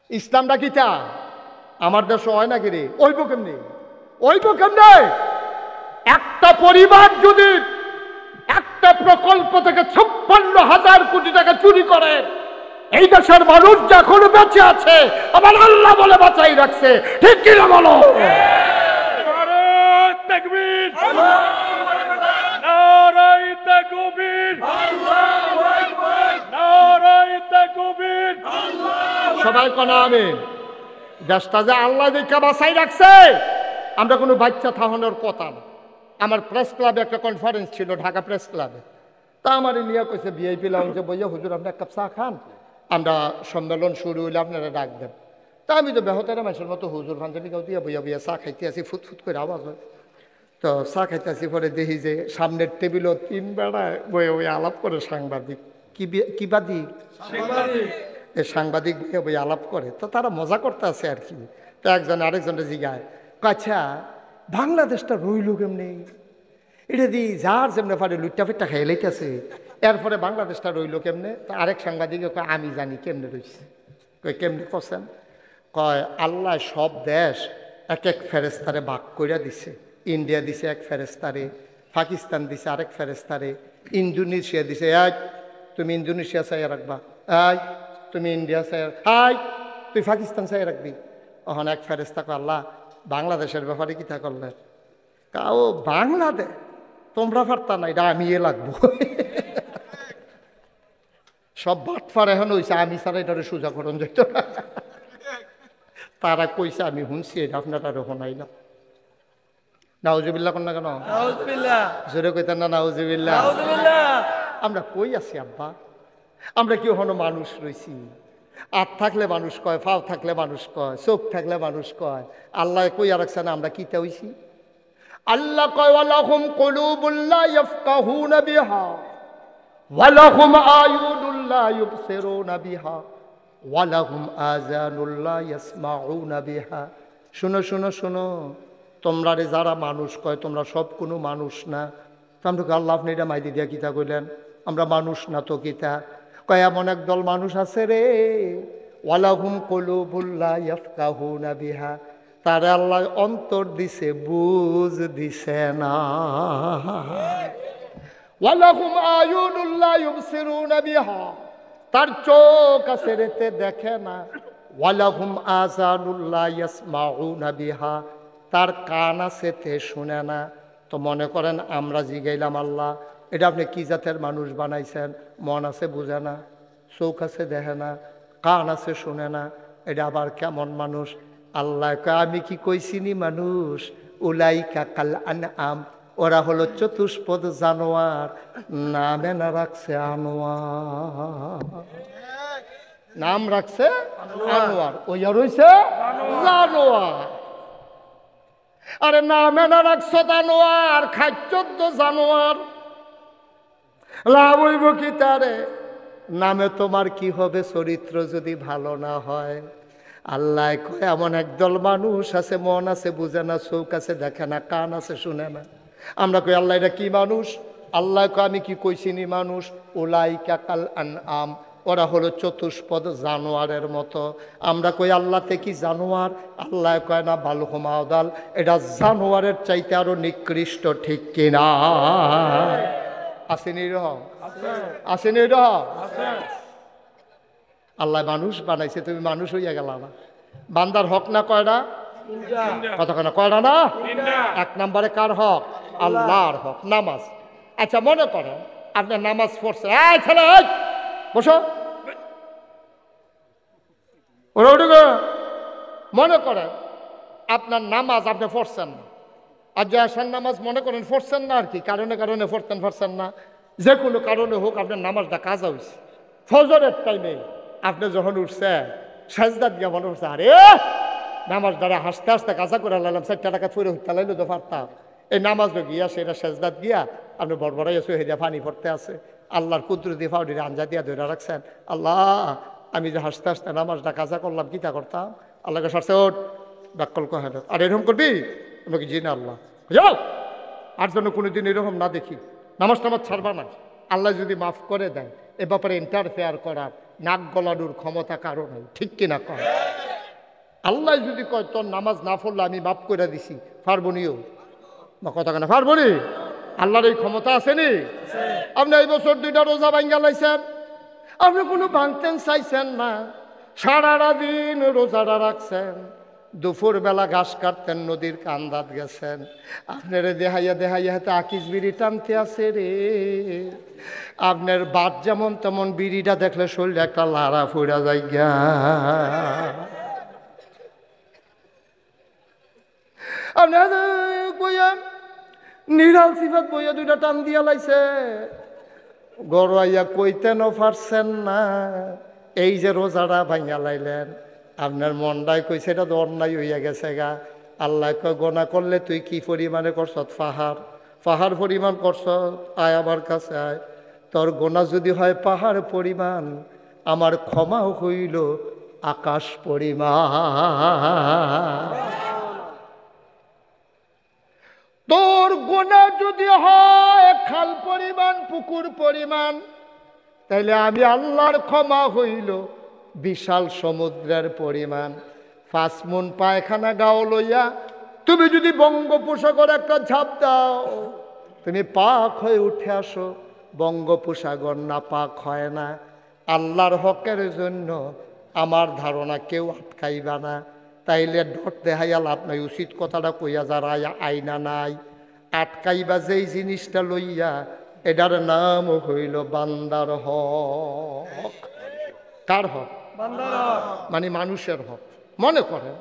ইসলামটা কিটা আমার দেশে হয় নাকি রে? ওইব কেমনি? ওইব কেমনে? একটা পরিবার যদি একটা প্রকল্প থেকে 56,000 কোটি টাকা চুরি করে, এই দেশের মানুষ যখন বেঁচে আছে আমার আল্লাহ বলে বাঁচাই রাখছে, ঠিক কিনা বলো? সবাই কনা আমিন। দেশটা যে আল্লাহ দেখা বাঁচাই রাখছে, আমরা কোনো বাচ্চা থাকানোর কথা না। আমার প্রেস ক্লাবে একটা কনফারেন্স ছিল, ঢাকা প্রেস ক্লাবে। তা আমার নিয়ে কইছে ভিআইপি লাউঞ্জে বইয়া, হুজুর আপনি এক কাপ চা খান, আমরা সম্মেলন শুরু হইলে আপনারা ডাক দেন। তা আমি তো বেহতারা মানুষের মতো হুজুর ফান্দানি গাও দিয়া বইয়া বইয়া চা খাইতে আসি, ফুটফুট করে আওয়াজ হয়। তো চা খাইতে আসি, পরে দেখি যে সামনের টেবিলও 3 বেড়ায় বইয়া বইয়া আলাপ করে সাংবাদিক। কি বাদিক? এই সাংবাদিক বইয়া বইয়া আলাপ করে। তো তারা মজা করতে আছে আর কি। তো একজন আরেকজনের জিগায়, আচ্ছা বাংলাদেশটা রইল কেমনি? এটা দিয়ে যার যেমনি পারে লুট্টা ফিট্টা খাই লাইতেছে, এরপরে বাংলাদেশটা রইল কেমনে? তো আরেক সাংবাদিকে কয় আমি জানি কেমনে রইছে। কয় কেমনে করছেন? কয় আল্লাহ সব দেশ এক এক ফেরেস্তারে ভাগ কইরা দিছে। ইন্ডিয়া দিছে এক ফেরেস্তারে, পাকিস্তান দিছে আরেক ফেরেস্তারে, ইন্দোনেশিয়া দিছে, এক তুমি ইন্দোনেশিয়া চাইয়া রাখবা, এই তুমি ইন্ডিয়া চাইয়া, হাই তুই পাকিস্তান চাইয়া রাখবি। ওখানে এক ফেরেস্তা কয় আল্লাহ বাংলাদেশের ব্যাপারে কি তা করলেন? কাও বাংলাদেশ তোমরা পারতা না, এটা আমি লাগবো। সব বাটফার এখন হয়েছে, আমি ছাড়া এটারে সোজা করণ যেত। তারা কইছে আমি শুনছি, এটা আপনারা শোনাই না। নাউজুবিল্লাহ কন না কেন? জোরে কইতেন না নাউজুবিল্লাহ? আমরা কই আছি আব্বা? আমরা কি ওখানে মানুষ রয়েছি? হাত থাকলে মানুষ কয়, পাও থাকলে মানুষ কয়, চোখ থাকলে মানুষ কয়। আল্লাহ কইয়া রাখছে না আমরা কিতা হইছি? আল্লাহ কয় ওয়ালাহুম কুলুবুল লা ইয়াফকাহুনা বিহা ওয়ালাহুম আয়ুনুল লা ইউবসিরুনা বিহা ওয়ালাহুম আযানুল লা ইয়াসমাউনা বিহা। শুনো শুনো শুনো, তোমরা রে যারা মানুষ কয় তোমরা সব কোনো মানুষ না। তোমরা আল্লাহ আপনি এটা মাইদি দিয়া কিতা কইলেন? আমরা মানুষ না তো কিতা? কয় এমন একদল মানুষ আছে রে, ওয়ালাহুম কুলুবুল লা ইয়াফকাহুনা বিহা, তারা আল্লাহ অন্তর দিছে, বুঝ দিছে না। ওয়ালাহুম আয়ুনুল লা ইউবসিরুনা বিহা, তার চোখ আছে রেতে দেখে না। ওয়ালাহুম আযানুল লা ইয়াসমাউনা বিহা, তার কান আছে তে শুনে না। তো মনে করেন আমরা জিগাইলাম আল্লাহ এটা আপনি কি জাতের মানুষ বানাইছেন? মন আছে বুঝে না, চোখ আছে দেখে না, কান আছে শুনে না, এটা আবার কেমন মানুষ? আল্লাহ কয় আমি কি কইছিনি মানুষ? উলাইকা কাল আনআম, ওরা হলো চতুষ্পদ জানোয়ার, নামে না রাখছে আনোয়ার। নাম রাখছে আনোয়ার, ওই আর হইছে জানোয়ার। আরে নামে না রাখছো জানোয়ার, খাচ্ছ তো জানোয়ার, লাভ হইব কি তারে? নামে তোমার কি হবে চরিত্র যদি ভালো না হয়? আল্লাহ কয় এমন একদল মানুষ আছে, মন আছে বুঝে না, চোখ আছে দেখে না, কান আছে শুনে না। আমরা কই আল্লাহ এটা কি মানুষ? আল্লাহ কয় আমি কি কইছিনি মানুষ? উলাইকা কাল আনআম, ওরা হলো চতুষ্পদ জানোয়ারের মতো। আমরা কই আল্লাহতে কি জানোয়ার? আল্লাহ কয় না বালহুম আদাল, এটা জানোয়ারের চাইতে আরো নিকৃষ্ট, ঠিক কিনা? আসেনি রহম? আসেনি রহম? আল্লাহ মানুষ বানাইছে, তুমি মানুষ হইয়া গেল না। বান্দার হক না কয়টা? কতক্ষণ কয়টা না? 1 নম্বরে কার হক? আল্লাহর হক, নামাজ। আচ্ছা মনে করেন আপনার নামাজ পড়ছে, এই ছেলে বসো, মনে করেন আপনার নামাজ আপনি পড়ছেন না, আর যে আসার নামাজ মনে করেন পড়ছেন না আর কি, কারণে কারণে পড়ছেন না, যে কোনো কারণে হোক আপনার নামাজটা কাজা হয়েছে। ফজরের টাইমে আপনি যখন উঠছে সাজদাত গিয়া মনে হচ্ছে আরে নামাজ দ্বারা হাসতে হাসতে কাজা করে লাইলাম, 4 টাকা ফিরে উঠতে লাইলো তো পারতাম। এই নামাজ গিয়া সেটা সাজদাত গিয়া আপনি বড়বড়াই আছো, হেরিয়া পানি পড়তে আছে, আল্লাহর কুদরতি ফাউডিরে আঞ্জা দিয়া ধরে রাখছেন। আল্লাহ আমি যে হাসতে হাসতে নামাজটা কাজা করলাম, কিতা করতাম? আল্লাহকে সারছে ওট ডাক্কল কহে, আর এরকম করবি? আমাকে জি না আল্লাহ যাও, আর যেন কোনোদিন এরকম না দেখি, নামাজ টামাজ ছাড়বা না। আল্লাহ যদি মাফ করে দেয়, এ ব্যাপারে ইন্টারফেয়ার করার নাক গলানোর ক্ষমতা কারো নেই, ঠিক কিনা কর? আল্লাহ যদি কয় তোর নামাজ না পড়লে আমি মাফ করে দিছি, পারবো নিও বা কথা কেন পারবো নি? আল্লাহর এই ক্ষমতা আসেনি? আপনি এই বছর 2টা রোজা ভাঙ্গা লাইছেন, আপনি কোনো ভাঙতেন চাইছেন না, সারাটা দিন রোজাটা রাখছেন, দুপুর বেলা ঘাস কাটতেন, নদীর কান্দাত গেছেন, আপনার দেহাইয়া দেহাইয়া হাতে আকিস বিড়ি টানতে আছে রে। আপনার বাদ যেমন তেমন বিড়িটা দেখলে শরীরে একটা লাড়া ফুরা যায় গা। আপনার বইয়া নিরাল সিফাত বইয়া 2টা টান দিয়া লাইছে, গড়াইয়া কইতেনও পারছেন না। এই যে রোজাটা ভাঙা লাইলেন, আপনার মনটাই কইছে এটা তো অন্যায় হইয়া গেছে গা। আল্লাহ কয় গোনা করলে তুই কি পরিমাণে করছ? পাহাড় পরিমাণ করছ, আয় আমার কাছে আয়। তোর গোনা যদি হয় পাহাড় পরিমাণ, আমার ক্ষমাও হইল আকাশ পরিমাণ। তোর গোনা যদি হয় খাল পরিমাণ, পুকুর পরিমাণ, তাইলে আমি আল্লাহর ক্ষমা হইল বিশাল সমুদ্রের পরিমাণ। 5 মণ পায়খানা গাও লইয়া তুমি যদি বঙ্গোপসাগর একটা ঝাঁপ দাও, তুমি পাক হয়ে উঠে আসো। বঙ্গোপসাগর না পাক হয় না। আল্লাহর হকের জন্য আমার ধারণা কেউ আটকাইবা না। তাইলে ডট দেখাইয়া লাভ নাই, উচিত কথাটা কইয়া যারা আইনা নাই আটকাইবা যেই জিনিসটা লইয়া, এটার নাম হইল বান্দার হক। কার হক? মানে মানুষের হক। মনে করেন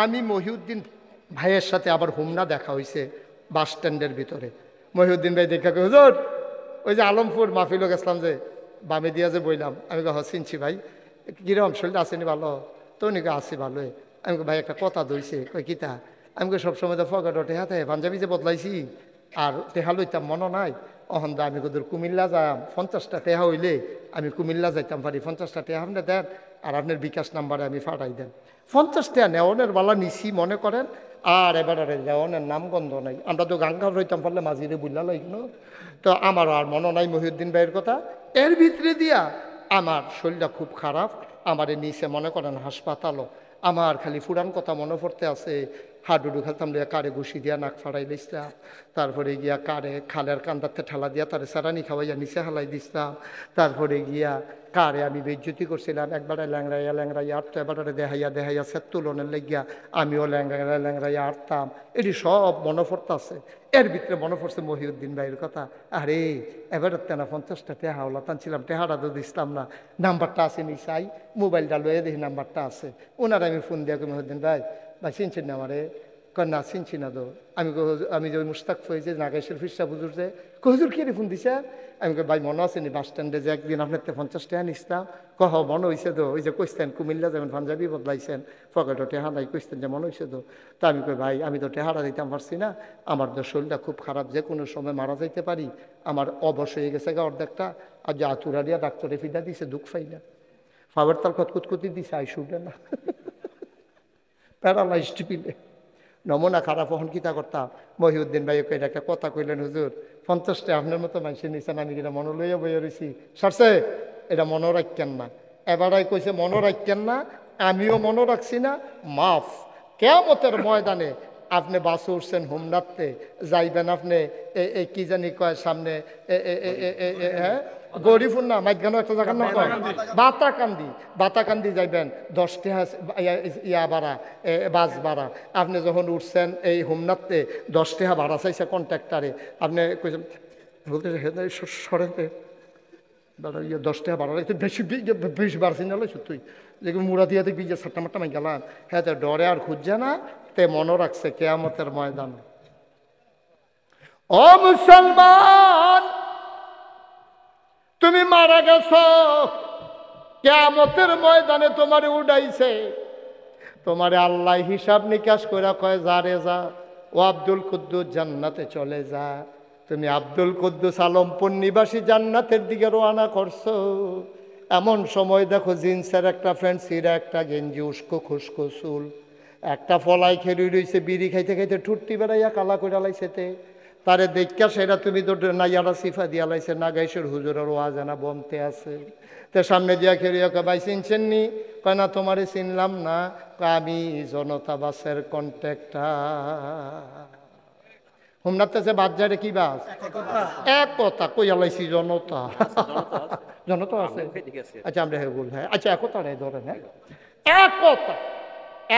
আমি মহিউদ্দিন ভাইয়ের সাথে আবার হুমনা দেখা হয়েছে বাস স্ট্যান্ডের ভিতরে। মহিউদ্দিন ভাই দেখা কই, হুজুর ওই যে আলমপুর মাহফিল গেছিলাম যে বামে দিয়া যে বইলাম, আমি চিনছি ভাই, কিরম শরীরটা আসেনি ভালো? তো উনি আসি ভালোই। আমি ভাই একটা কথা দইছে, কই কিতা? আমি সবসময় তো ফগাটো টেহা থাকে, পাঞ্জাবি যে বদলাইছি আর টেহা লইতাম মনে নাই। অহন দা আমি কদর কুমিল্লা যাম, 50টা টেহা হইলে আমি কুমিল্লা যাইতাম পারি, 50টা টেহা আপনি দেন আর আপনার বিকাশ নাম্বারে আমি ফাটাই দেন। 50 টাকা নেওয়ানের বালা নিছি মনে করেন, আর এবার নেওয়ানের নামগন্ধ নাই। আমরা তো গাঙ্গা রইতাম পারলে মাঝিরে বুল্লা লাগলো। তো আমারও আর মনে নাই মহিউদ্দিন ভাইয়ের কথা। এর ভিতরে দিয়া আমার শরীরটা খুব খারাপ, আমার নিচে মনে করেন হাসপাতালও। আমার খালি ফুরান কথা মনে পড়তে আছে, হাডুডু খেলতাম লিয়া কারে ঘুষি দিয়া নাক ফাড়াই দিছিলাম, তারপরে গিয়া কারে খালের কান্দাতে ঠেলা দিয়া তারে সারানি খাওয়াইয়া নিচে হালাই দিছিলাম, তারপরে গিয়া কারে আমি বেজ্জতি করছিলাম, একবারে ল্যাংড়াইয়া ল্যাংড়াইয়া আটতো, এবারে দেহাইয়া দেহাইয়া সেত তুলনের লেগিয়া আমিও ল্যাংড়াইয়া ল্যাংড়াইয়া আটতাম। এটি সব মনে পড়তেছে। এর ভিতরে মনে পড়ছে মহিউদ্দিন ভাইয়ের কথা। আরে এবারে তেনা 50টা টেহা হলো টানছিলাম, টেহাটা তো দিছিলাম না, নাম্বারটা আছে নি চাই, মোবাইলটা লয়ে দেখি নাম্বারটা আছে। ওনার আমি ফোন দিয়া কই মহিউদ্দিন ভাই চিনছেন না আমারে? কয় না চিনছি না তো। আমি যে মুস্তাক হয়েছে নাগেশের ফিরসা বুঝুর যে হুজুর কে ফোন দিছে? আমি কই ভাই মনে আছে নি বাস স্ট্যান্ডে যে একদিন আপনার 50 টাকা নিছিলাম? কহ মনে হয়েছে তো, ওই যে কইতেন কুমিল্লা যেমন পাঞ্জাবি বদলাইছেন, পকেটও টেহা নাই, কইতেন যে মনে হয়েছে তো। তা আমি কই ভাই আমি তো টেহারা দিতাম পারছি না, আমার তো শরীরটা খুব খারাপ, যে কোনো সময় মারা যাইতে পারি, আমার অবশ হয়ে গেছে গা অর্ধেকটা, আর যে আতুরা দিয়া ডাক্তারে ফিদা দিছে দুঃখ পাই না, ফাবার তাল কতকুতকুতি দিছে আইসুটা না প্যারালাইজড পিলে নমুনা খারাপ। হন কিতা করতাম, মহিউদ্দিন ভাই এটা একটা কথা কইলেন, হুজুর 50টা আপনার মতো মানুষের নিচ্ছেন, আমি কিনা মনে লইয়া বইয়া রয়েছি, সারছে এটা মনে রাখেন না। এবারাই কইছে মনে রাখেন না, আমিও মনে রাখছি না, মাফ। কিয়ামতের ময়দানে আপনি বাসে উঠছেন হোমনাথে যাইবেন, আপনি এই কি জানি কয় সামনে হ্যাঁ গরিপুর না মাইগানো একটা জায়গার নাম বাতাকান্দি যাইবেন, 10 টাকা ইয়া ভাড়া বাস ভাড়া। আপনি যখন উঠছেন এই হোমনাথে 10 টাকা ভাড়া চাইছে কন্ট্রাক্টারে, আপনি কইছেন বলতে সরেতে 10 টাকা ভাড়া লাগছে, বেশি বাড়ছি না তুই দেখবি মুড়া দিয়ে দেখবি যে সাট্টা মাট্টা মাই গেলাম। হ্যাঁ তো ডরে আর খুঁজছে না, তে মনে রাখছে কিয়ামতের ময়দান। ও মুসলমান, তুমি মারা গেছ, কিয়ামতের ময়দানে তোমারে উড়াইছে, তোমারে আল্লাহ হিসাব নিকাশ করে কয় যা রে যা, ও আব্দুল কুদ্দুস জান্নাতে চলে যা। তুমি আব্দুল কুদ্দুস আলমপুর নিবাসী জান্নাতের দিকে রওনা করছো। এমন সময় দেখো জিন্সের একটা ফ্রেন্ড সিরা একটা গেঞ্জি উস্কো খুস্কো চুল, একটা ফলাই খেলি রয়েছে, বিড়ি খাইতে খাইতে ঠুট্টি বেড়াইয়া কালা করে লাইছেতে, তারে দেখা সেটা তুমি তো নাইয়ারা সিফা দিয়া লাইছে নাগাইশের হুজুরের ওয়াজ না বলতে আছে। তে সামনে দিয়া খেলিয়া কয় ভাই চিনছেন নি? কয় না তোমারে চিনলাম না। কয় আমি জনতা বাসের কন্ট্রাক্টর। হুমনাতে বাদ যায় কি বাস? এক কথা কইয়া লাইছি জনতা। জনতা আছে, আচ্ছা আমরা হ্যাঁ বল, হ্যাঁ আচ্ছা একতা রে ধরেন, হ্যাঁ একতা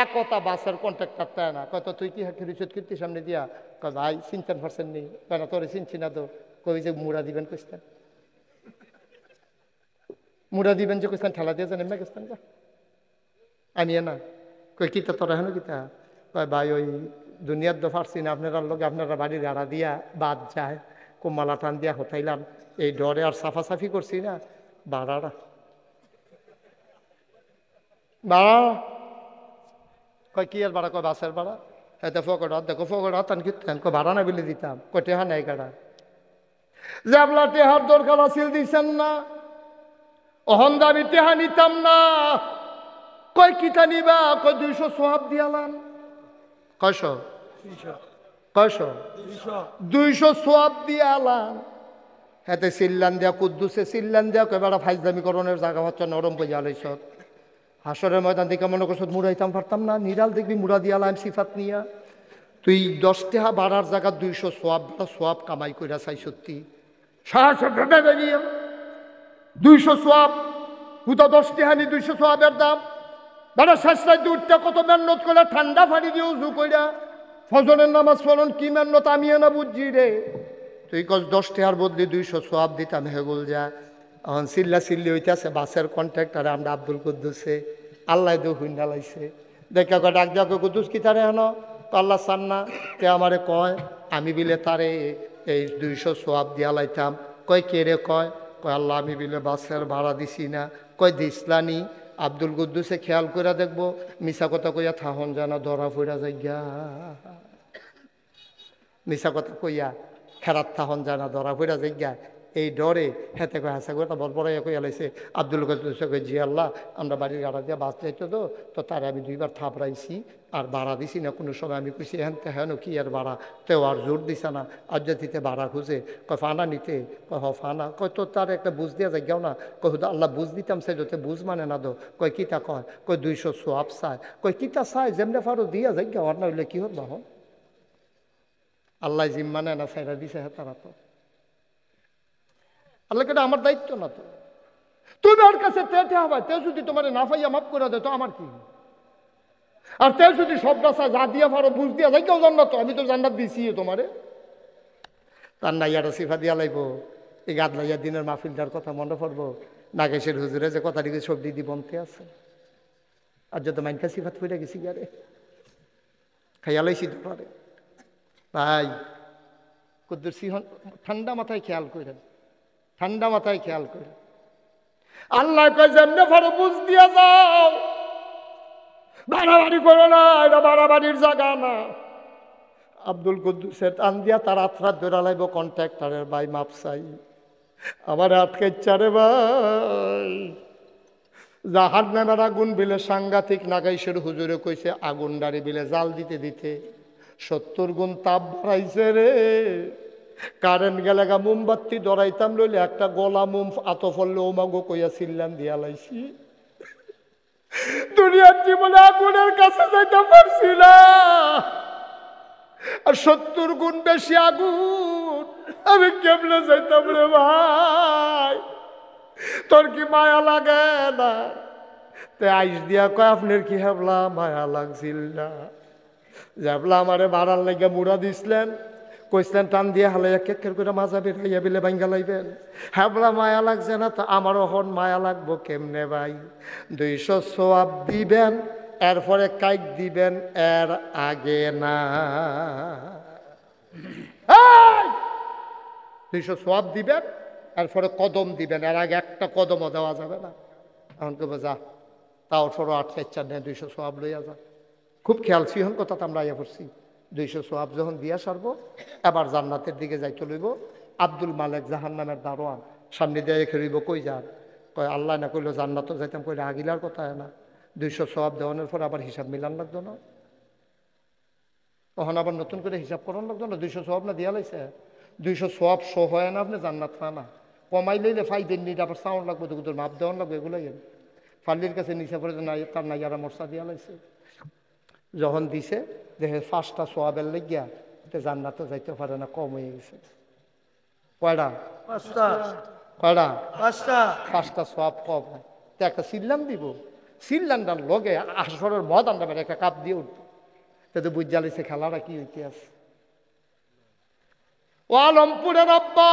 একতা বাসের কন্ট্রাক্টর তাই না? কত তুই কি রিসুদ কীর্তি সামনে দিয়া কয় ভাই চিনতেন পারছেন নি? কয় না তোরে চিনছি না তো। কই যে মুড়া দিবেন কইস্তেন, মুড়া দিবেন যে কইস্তেন ঠেলা দিয়ে জানেন না কইস্তেন আমি না। কই কিতা তোরা হেন কিতা? কয় ভাই ওই দুনিয়ার তো পারছি না, আপনারা লোক আপনারা বাড়ির গাড়া দিয়া বাদ যায় কোমালা টান দিয়া হতাইলাম, এই ডরে আর সাফাসাফি করছি না বাড়ারা বাড়া। কয় কি আর বাড়া? কয় বাসের বাড়া। এতে ফকড়া দেখো ফকড়া তান কি ভাড়া না বিলে দিতাম। কয় টেহা নাই কাটা যে আপনার টেহার দরকার আসিল দিচ্ছেন না, অহন দাবি টেহা নিতাম না। কয় কিতা নিবা? কয় 200 সোহাব দিয়ালাম। কয়শো? কয়শো? 200 সোয়াব দিয়ালাম। হাতে সিল্লান দিয়া কুদ্দুসে সিল্লান দিয়া কয় বেড়া ফাইজলামি করণের জায়গা হচ্ছে নরম কইয়া লাইছ। হাসরের ময়দান দিকে মনে করছো মুড়াইতাম পারতাম না, নিরাল দেখবি মুড়া দিয়ালাম সিফাত নিয়া। তুই 10 টাকা বাড়ার জায়গা 200 সোয়াব সোয়াব কামাই কইরা চাই সত্যি 200 সোয়াব হুতা 10 টাকা নি 200 সোয়াবের দাম। বেড়া শেষ রাতে উঠতে কত মেহনত করে ঠান্ডা পানি দিয়ে উজু কইরা ফজরের নামাজ পড়ন কি মেহনত আমি না বুঝছি রে। তুই কস 10 টাকার বদলে 200 সোয়াব দিতাম হেগুল যা। এখন চিল্লা চিল্লি হইতেছে বাসের কন্ট্রাক্টর আমরা আব্দুল কুদ্দুসে আল্লাহ দু হুইন্ডা লাইছে। দেখা কয় ডাক দেওয়া কুদ্দুস কি তারে হেন? আল্লাহ চান না তে আমারে কয় আমি বিলে তারে এই 200 সোয়াব দিয়া লাইতাম। কয় কে রে? কয় কয় আল্লাহ আমি বিলে বাসের ভাড়া দিছি না। কয় দিসলানি? আব্দুল কুদ্দুসে খেয়াল করে দেখবো মিশা কথা কইয়া থাহন জানা ধরা ফইরা যাইয়া, মিশা কথা কইয়া খেরাত থাহন জানা ধরা ফইরা যাইয়া। এই ডরে হেতে কয় হাসা কথা বল পড়াইয়া কইয়া লাইছে। আব্দুল কুদ্দুসে কয় জি আল্লাহ আমরা বাড়ির গাড়া দিয়া বাস যাইতো তো তারে আমি 2 বার থাপড়াইছি আর ভাড়া দিছি না। কোনো সময় আমি কইছি হ্যান হেন কি আর ভাড়া? তেও আর জোর দিছে না। আর দিতে ভাড়া খুঁজে কয় ফানা নিতে? কয় হ ফানা। কয় তো তার একটা বুঝ দিয়া যাইয়াও না। কয় হুদা আল্লাহ বুঝ দিতাম সে যাতে বুঝ মানে না দো। কয় কিতা? কয় কয় 200 সোয়াব চায়। কয় কিতা চায়? যেমনে ফারো দিয়া যাইয়া আর না হইলে কি হল? বাহ আল্লাহ জিম মানে না সাইরা দিছে হ্যাঁ তারা তো আল্লাহ কেটে আমার দায়িত্ব না তো। তুমি ওর কাছে তেটে হবা, তে যদি তোমার না পাইয়া মাফ করে দেয় তো আমার কি? আর তে যদি সব রাস্তা যা দিয়া পারো বুঝ দিয়া যাই কেউ জান্নাত, আমি তো জান্নাত দিছি তোমারে। তার নাইয়াটা সিফা দিয়া লাইব। এই গাদলাইয়া দিনের মাহফিলটার কথা মনে পড়বো। নাগেশের হুজুরে যে কথা দিকে সব দিদি বনতে আছে আর যত মাইনকা সিফাত ফিরে গেছি গারে খাইয়া লাইছি তোমারে ভাই। কুদ্দুস সিংহ ঠান্ডা মাথায় খেয়াল করেন, ঠান্ডা মাথায় খেয়াল করে। আল্লাহ কয় যেমনে পারো বুঝ দিয়া যাও, বাড়াবাড়ি করো না, এটা বাড়াবাড়ির জায়গা না। আব্দুল কুদ্দুসের টান দিয়া তার আত্রাত ধরা লাইব কন্ট্রাক্টরের ভাই মাপ চাই আমার আটকে চারে ভাই। জাহাজ নামের আগুন বিলে সাংঘাতিক। নাগাইশের হুজুরে কইছে আগুন ডারি বিলে জাল দিতে দিতে 70 গুণ তাপ বাড়াইছে রে। কারেন্ট গেলে গা মোমবাতি ধরাইতাম লইলে একটা গলা মোম আতো ফললে ওমাগো কইয়া চিল্লান দিয়া লাইছি। দুনিয়ার জীবনে আগুনের কাছে যাইতে পারছি না, আর 70 গুণ বেশি আগুন আমি কেমনে যাইতাম রে ভাই? তোর কি মায়া লাগে না? তে আইস দিয়া কয় আপনার কি হেবলা মায়া লাগছিল না? যাবলা আমারে বাড়ার লাগে মুড়া দিছিলেন, কইসলেন টান দিয়ে হালাইয়া কেকের করে মাজা বেরাইয়া বিলে ভাঙ্গা লাইবেন। হ্যাবলা মায়া লাগছে না তো আমারও হন মায়া লাগবো কেমনে ভাই? 200 সোয়াব দিবেন, এরপরে কাইক দিবেন, এর আগে না। 200 সোয়াব দিবেন, এরপরে কদম দিবেন, এর আগে একটা কদমও দেওয়া যাবে না। এখন কেবো যা তাও সরো 8 নেই 200 সোয়াব লইয়া যা। খুব খেয়াল সিহন কথা আমরা আইয়া করছি। 200 সোয়াব যখন দিয়া সারবো এবার জান্নাতের দিকে যাইতে লইব। আব্দুল মালেক জাহান্নামের দারোয়ান সামনে দিয়ে রেখে রইব। কই যান? কয় আল্লাহ না কইলো জান্নাতও যাইতাম। কইলে আগিলার কথা না, 200 সোয়াব দেওয়ানোর পর আবার হিসাব মিলান লাগতো না। তখন আবার নতুন করে হিসাব করার লাগতো না, 200 সোয়াব না দিয়া লাইছে, 200 সোয়াব শো হয় না, আপনি জান্নাত না না কমাই লইলে ফাইদের নিতে আবার সাউন্ড লাগবে, দুগুলোর মাপ দেওয়ান লাগবে, এগুলোই ফাল্লির কাছে নিচে পড়ে না তার নাইয়ারা মশা দিয়া লাইছে। যখন দিছে দেখে 5টা সোয়াবের লেগিয়া জান্নাতে যাইতে পারে না, কম হয়ে গেছে। কয়টা? 5টা। 5টা সোয়াব কম হয়, তো একটা সিল্লাম দিব, সিল্লানটার লগে আসরের মদ আনতে পারে একটা কাপ দিয়ে উঠতো, তো বুঝ জ্বালিছে খেলাটা কি হইতে আছে। ও আলমপুরের আব্বা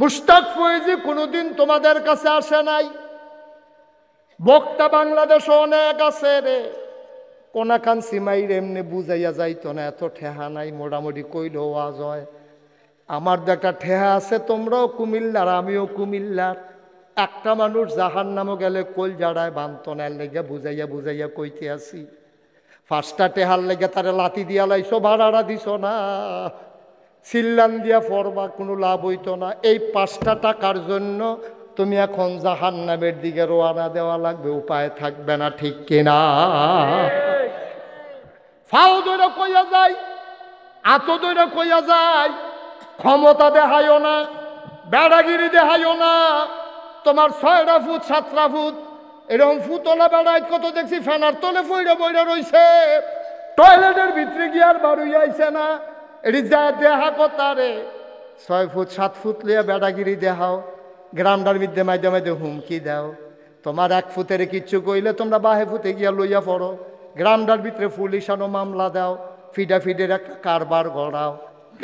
মুশতাক ফয়েজি কোনোদিন তোমাদের কাছে আসে নাই? বক্তা বাংলাদেশে অনেক আছে রে, কোনাকান সিমাইর এমনি বুঝাইয়া যাইতো না, এত ঠেহা নাই, মোটামুটি কইলেও আওয়াজ হয়। আমার তো একটা ঠেহা আছে, তোমরাও কুমিল্লার আমিও কুমিল্লার, একটা মানুষ জাহান্নামে গেলে কল জাড়ায় বান্ত না, লেগে বুঝাইয়া বুঝাইয়া কইতে আসি। 5টা টেহার লেগে তারে লাতি দিয়া লাইছো, ভাড়াটা দিছ না, সিল্লান দিয়া ফরবা, কোনো লাভ হইতো না। এই 5টা টাকার জন্য তুমি এখন জাহান্নামের দিকে রওনা দেওয়া লাগবে, উপায় থাকবে না, ঠিক কিনা? ফাও দইরা কইয়া যায়, আত দইরা কইয়া যায়, ক্ষমতা দেখাইও না, বেড়াগিরি দেখাইও না। তোমার 6টা ফুট 7টা ফুট এরকম ফুতলা বেড়ায় কত দেখছি, ফেনার তলে ফইরা বইরা রইছে, টয়লেটের ভিতরে গিয়ার বাড়ুই আইছে না, এটি যা দেহা কথারে 6 ফুট 7 ফুট লিয়া বেড়াগিরি দেখাও, গ্রামটার মধ্যে মাঝে মাঝে হুমকি দাও। তোমার 1 ফুটের কিচ্ছু কইলে তোমরা বাহে ফুটে গিয়া লইয়া পড়ো, গ্রামটার ভিতরে পুলিশ আনো, মামলা দাও, ফিডা ফিডের একটা কারবার গড়াও।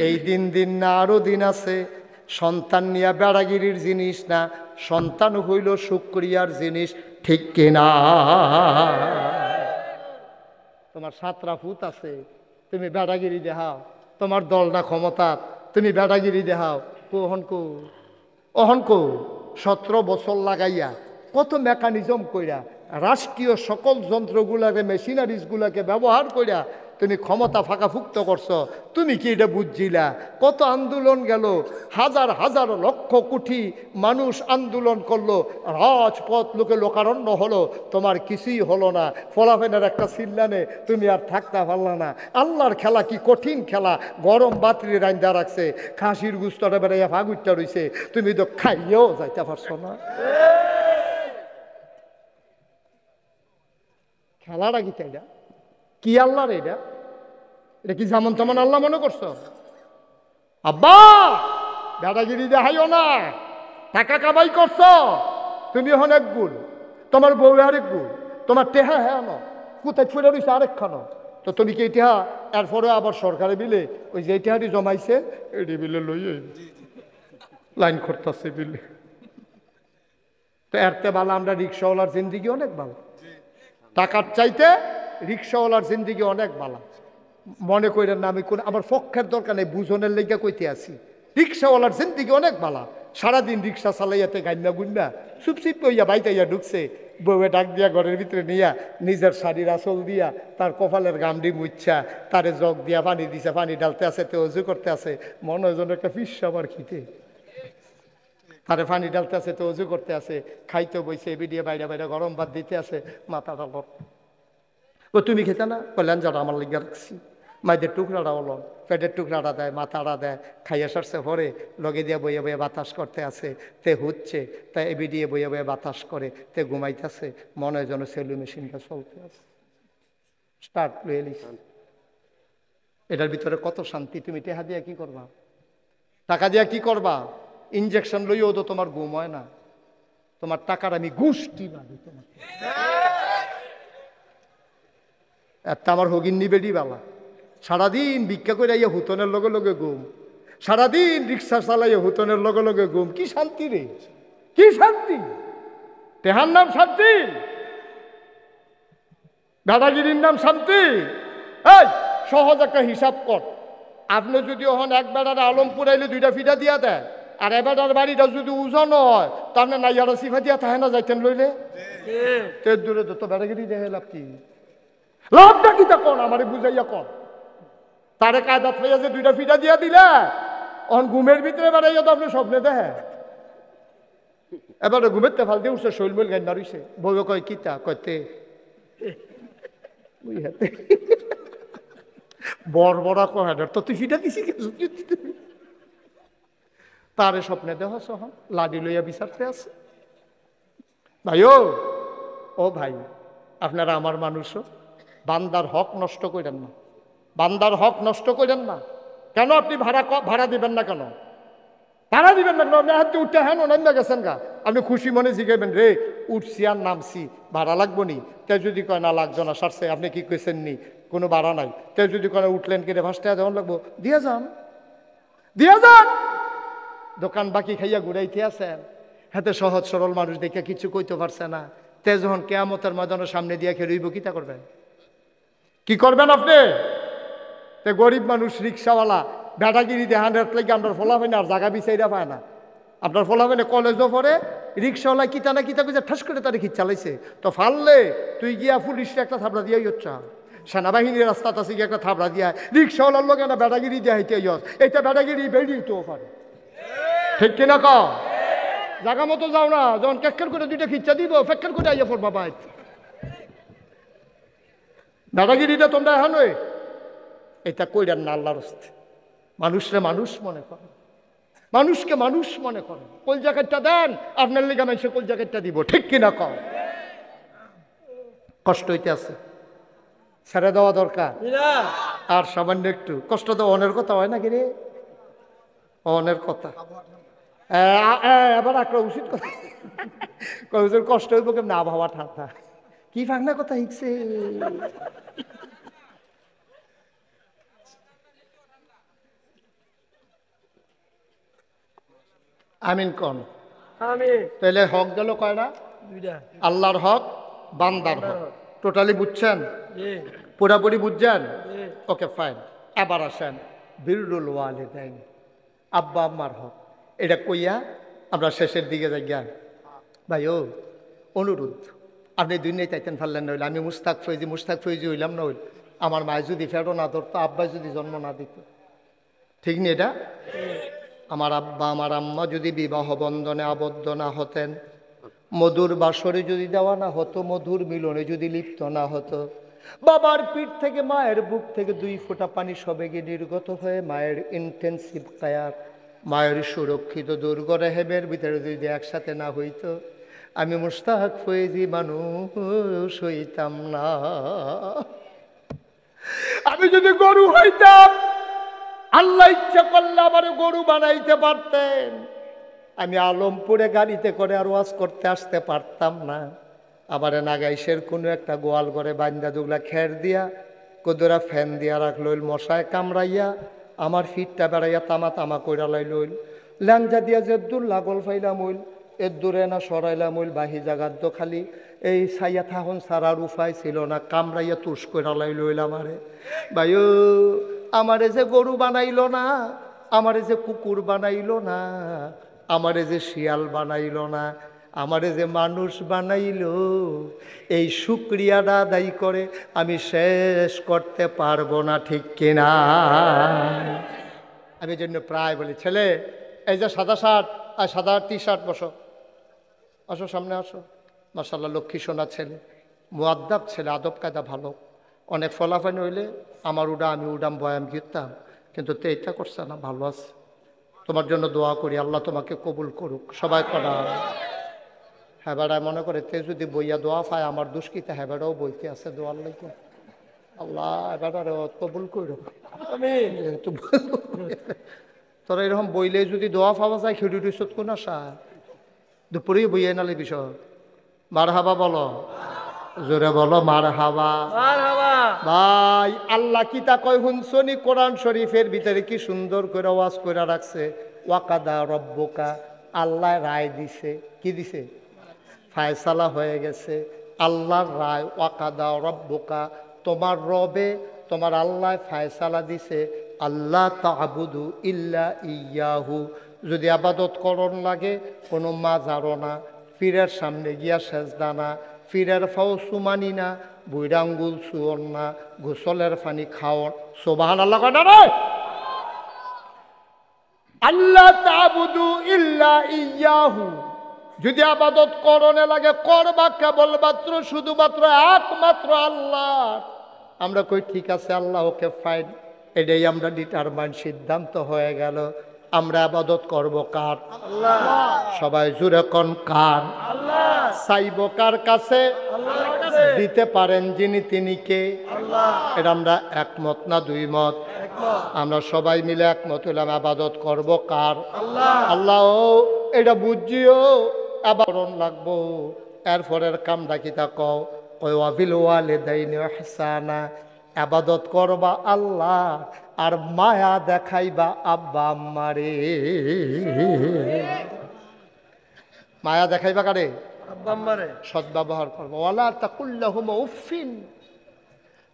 এই দিন দিন না আরো দিন আছে। সন্তান নিয়া বেড়াগিরির জিনিস না, সন্তান হইল শুকরিয়ার জিনিস, ঠিক কিনা? তোমার 7টা ফুট আছে, তুমি বেড়াগিরি দেখাও, তোমার দল না ক্ষমতা, তুমি বেড়াগিরি দেখাও। অহন কো 17 বছর লাগাইয়া কত মেকানিজম কইরা রাষ্ট্রীয় সকল যন্ত্রগুলাকে মেশিনারিজগুলাকে ব্যবহার কইরা তুমি ক্ষমতা ফাঁকাফুক্ত করছো। তুমি কি এটা বুঝছিলা? কত আন্দোলন গেল, হাজার হাজার লক্ষ কোটি মানুষ আন্দোলন করলো, রাজপথ লোকে লোকারণ্য হলো, তোমার কিছুই হলো না। ফলাফেনের একটা সিল্লানে তুমি আর থাকতে পারলা না। আল্লাহর খেলা কি কঠিন খেলা, গরম বাতরি রাইন্দা রাখছে, খাসির গুস্তটা বেড়াইয়া ফাগুইটা রইছে, তুমি তো খাইয়েও যাইতে পারছো না। খেলাটা কি তাইটা? কি আল্লাহর এটা? এটা কি যেমন তেমন আল্লাহ মনে করছো? আব্বা দাদাগিরি দেখাইও না, টাকা কামাই করছো তুমি এখন 1 গুণ, তোমার বউ আরেক গুণ, তোমার টেহা হ্যাঁ ন কোথায় ছুড়ে রয়েছে আরেকখানো, তো তুমি কি টেহা এরপরে আবার সরকারে বিলে ওই যে টেহাটি জমাইছে এটি বিলে লই লাইন করতেছে বিলে। তো এরতে ভালো আমরা রিক্সাওয়ালার জিন্দিগি অনেক ভালো, টাকার চাইতে রিক্সাওয়ালার জিন্দিগি অনেক ভালো। মনে করেন না আমি কোন আমার পক্ষের দরকার নেই, বুঝনের লেগে কইতে আসি, রিক্সাওয়ালার জিন্দিগি অনেক ভালো। সারাদিন রিক্সা চালাইয়াতে গাইনা গুন্না চুপচিপ কইয়া বাইতাইয়া ঢুকছে, বউয়ে ডাক দিয়া ঘরের ভিতরে নিয়া নিজের শাড়ির আঁচল দিয়া তার কপালের গামডি মুচ্ছা তারে জগ দিয়া পানি দিছে, পানি ডালতে আছে, তো অজু করতে আছে, মনে হয় যেন একটা ফিস আবার খিতে, তারে পানি ডালতে আছে, তো অজু করতে আছে, খাইতে বইছে, বিডিয়ে বাইরে বাইরে গরম ভাত দিতে আছে, মাথাটা লট। ও তুমি খেতে না? কল্যাণ যারা আমার লিগা রাখছি, মাইদের টুকরাটা হলো, পেটের টুকরাটা দেয়, মাথাটা দেয়, খাইয়া সারছে ভরে লগে দিয়ে বইয়ে বইয়ে বাতাস করতে আছে, তে হচ্ছে তাই এবি দিয়ে বইয়ে বইয়ে বাতাস করে, তে ঘুমাইতেছে, মনে হয় যেন সেলু মেশিনটা চলতে আছে, স্টার্ট লয়ে লিছে। এটার ভিতরে কত শান্তি। তুমি টেহা দিয়া কি করবা? টাকা দিয়া কি করবা? ইঞ্জেকশন লইও তো তোমার ঘুম হয় না, তোমার টাকার আমি গুষ্টি বাঁধি তোমার। একটা আমার হগিন নিবেডি বালা, সারাদিন ভিক্ষা করে আইয়া হুতনের লগে লগে ঘুম, সারাদিন রিক্সা চালাইয়া হুতনের লগে লগে ঘুম। কি শান্তি রে, কি শান্তি! টেহার নাম শান্তি, দাদাগিরির নাম শান্তি? এই সহজ একটা হিসাব কর, আপনি যদি ওখানে 1 বেড়ার আলমপুর আইলে 2টা ফিটা দিয়া দেয়, আর এবেটার বাড়িটা যদি ওজন হয় তাহলে নাইয়ারা সিফা দিয়া থাকে না যাইতেন লইলে, তে দূরে তো বেড়াগিরি দেখে লাভ কি? লাভটা কি তা কোন আমারে বুঝাইয়া কোন। তারে কায়দা হইয়া যে 2টা ফিটা দিয়া দিলে অন ঘুমের ভিতরে বেড়াইয়া তো আপনি স্বপ্নে দেখে, এবারে ঘুমের তেফাল দিয়ে উঠছে, শৈল মইল গান মারিছে, বউ কয় কিতা কয়তে বড় কহাডার তো তুই ফিটা দিছি কিছু তারে স্বপ্নে দেহ সহ লাডি লইয়া বিচারতে আছে। ভাই ও ভাই, আপনারা আমার মানুষও, বান্দার হক নষ্ট করেন না, বান্দার হক নষ্ট করেন না। কেন আপনি ভাড়া দিবেন না? কেন ভাড়া দিবেন না? মেহাতি উঠতে হ্যাঁ নামে গেছেন গা, আপনি খুশি মনে জিগাইবেন রে উঠছি আর নামছি, ভাড়া লাগবো নি? তে যদি কয় না লাগতো না সারছে, আপনি কি কইছেন নি কোনো ভাড়া নাই, তে যদি কয় উঠলেন কিনে ভাসতে যেমন লাগবো, দিয়ে যান, দিয়ে যান। দোকান বাকি খাইয়া ঘুরাইতে আছেন, হাতে সহজ সরল মানুষ দেখে কিছু কইতে পারছে না, তে যখন কেয়ামতের ময়দানের সামনে দিয়ে খেয়ে রইব, কিতা করবেন? কি করবেন আপনি? তে গরিব মানুষ রিক্সাওয়ালা বেটাগিরি দেহান লাগে আপনার ফলা হয় না, আর জায়গা বিচাইরা পায় না। আপনার ফলা হয় না কলেজও পরে রিক্সাওয়ালা কিতা না কিতা কইছে ঠাস করে তারে খিচ চালাইছে, তো ফাললে তুই গিয়া পুলিশটা একটা থাবড়া দিয়াই হচ্ছা, সেনাবাহিনীর রাস্তাত আছে গিয়ে একটা থাবড়া দিয়া, রিক্সাওয়ালার লোক না বেটাগিরি দিয়া হইতে এইটা বেটাগিরি বেরিয়েও পারে, ঠিক কিনা ক? জায়গা মতো যাও না, যখন কেক্কের করে দুইটা খিচ্চা দিব ফেক্কের করে আইয়া পড়বা বাইক। দাদাগিরিটা তোমরা এখন এটা কইরান না আল্লাহর হস্তে। মানুষরে মানুষ মনে করে, মানুষকে মানুষ মনে করে, কোল জ্যাকেটটা দেন আপনার লেগে মানুষে কোল জ্যাকেটটা দিব, ঠিক কিনা ক? কষ্ট হইতে আছে, ছেড়ে দেওয়া দরকার। আর সামান্য একটু কষ্ট দেওয়া অনের কথা হয় না, কিরে অনের কথা এবার একটা উচিত কথা কষ্ট হইব কেমন? আবহাওয়া ঠান্ডা, কি ভাঙনা কথা শিখছে। আমিন কন। তাহলে হক গেল কয়টা? আল্লাহর হক, বান্দার হক। টোটালি বুঝছেন? পুরাপুরি বুঝছেন? Okay fine. এবার আসেন বিররুল ওয়ালিদাইন, আব্বা আম্মার হক। এটা কইয়া আমরা শেষের দিকে যাই। জ্ঞান ভাই অনুরোধ, আপনি দুনিয়ায় চাইতেন পারলেন না হইলে, আমি মুস্তাক ফৈজি হইলাম না হইল, আমার মায় যদি ফেরো না ধরতো, আব্বাই যদি জন্ম না দিত, ঠিক নি এটা? আমার আব্বা আমার আম্মা যদি বিবাহ বন্ধনে আবদ্ধ না হতেন, মধুর বাসরে যদি দেওয়া না হতো, মধুর মিলনে যদি লিপ্ত না হতো, বাবার পিঠ থেকে মায়ের বুক থেকে 2 ফোঁটা পানি সবেগে নির্গত হয়ে মায়ের ইন্টেন্সিভ কেয়ার, মায়ের সুরক্ষিত দুর্গ রেহেবের ভিতরে যদি একসাথে না হইতো, আমি মুস্তাক ফৈজি মানুষ হইতাম না। আমি যদি গরু হইতাম, আল্লাহ ইচ্ছা করলে আমার গরু বানাইতে পারতেন, আমি আলমপুরে গাড়িতে করে আর ওয়াজ করতে আসতে পারতাম না। আবার নাগাইশের কোনো একটা গোয়াল ঘরে বান্দা দুগলা খের দিয়া কদরা ফ্যান দিয়া রাখলইল, মশায় কামড়াইয়া আমার ফিটটা বেড়াইয়া তামা তামা কইরা লাইলইল, ল্যাংজা দিয়া যে দূর লাগল ফাইলাম হইল, এর দূরে না সরাইলাম হইল, বাহি জাগাত খালি এই সাইয়া থাকুন সারার উপায় ছিল না, কামড়াইয়া তুষ কইরা লাইলইল আমারে। ভাইও আমারে যে গরু বানাইল না, আমারে যে কুকুর বানাইল না, আমারে যে শিয়াল বানাইল না, আমারে যে মানুষ বানাইল, এই শুকরিয়াটা আদায় করে আমি শেষ করতে পারবো না, ঠিক কিনা? আমি জন্য প্রায় বলি, ছেলে এই যে সাদা শার্ট আর সাদা টি-শার্ট, বসো আসো সামনে আসো। মাশাআল্লাহ লক্ষ্মী সোনা ছেলে, মুআদ্দাব ছেলে, আদব কায়দা ভালো। অনেক ফলাফল হইলে আমার আমি উডাম বয়াম গিরতাম, কিন্তু তো এইটা করছে না, ভালো আছে। তোমার জন্য দোয়া করি, আল্লাহ তোমাকে কবুল করুক। সবাই করা হ্যাঁ বেড়ায় মনে করে তে যদি বইয়া দোয়া পায় আমার দুষ্কিতে, হ্যাঁ বেড়াও বইতে আছে দোয়ার লাগে, আল্লাহ বেড়ারে কবুল করুক। তোরা এরকম বইলে যদি দোয়া পাওয়া যায়, খেড়ি রিসত কোন আসা দুপুরেই বইয়ে নালে বিষয়। মার হাবা বলো, জোরে বলো মার হাবা। ভাই আল্লাহ কি তা কয় শুনছনি? কোরআন শরীফের ভিতরে কি সুন্দর করে ওয়াজ করে রাখছে, ওয়াকাদা রব্বুকা, আল্লাহ রায় দিছে। কি দিছে? ফায়সালা হয়ে গেছে, আল্লাহর রায়। ওয়াকাদা রব্বুকা, তোমার রবে তোমার আল্লাহ ফায়সালা দিছে, আল্লাহ তা'বুদু ইল্লা ইয়াহু, যদি আবাদত করন লাগে কোনো মাজারও না, পীরের সামনে গিয়া সেজদা না, পীরের ফাও সুমানি না, বুইরাঙ্গুল সুয়ন না, গোসলের পানি খাওয়ন। সুবহানাল্লাহ কয় না রে? আল্লাহ তা'বুদু ইল্লা ইয়াহু, যদি আবাদত করণে লাগে করবা কেবলমাত্র শুধুমাত্র একমাত্র আল্লাহ। আমরা কই ঠিক আছে আল্লাহ, ওকে ফাইন, এটাই আমরা ডিটারমাইন সিদ্ধান্ত হয়ে গেল। আমরা ইবাদত করব কার? আল্লাহ। সবাই জুড়ে কোন কার? আল্লাহ। চাইব কার কাছে? আল্লাহর কাছে। দিতে পারেন যিনি তিনি কে? আল্লাহ। এটা আমরা একমত না দুই মত? একমত। আমরা সবাই মিলে একমত হইলাম ইবাদত করব কার? আল্লাহ। আল্লাহ। এটা বুঝিও আবারণ লাগবো। এরপরের কামটা কি তা কও? কয় ওয়াবিল ওয়ালিদাইনি ইহসানা, ইবাদত করবা আল্লাহ আর মায়া দেখাইবা আব্বা আম্মারে। মায়া দেখাইবা কারে? আব্বা আম্মারে। সদ্ব্যবহার করবো। ওয়ালা তাকুল্লাহুমা উফিন,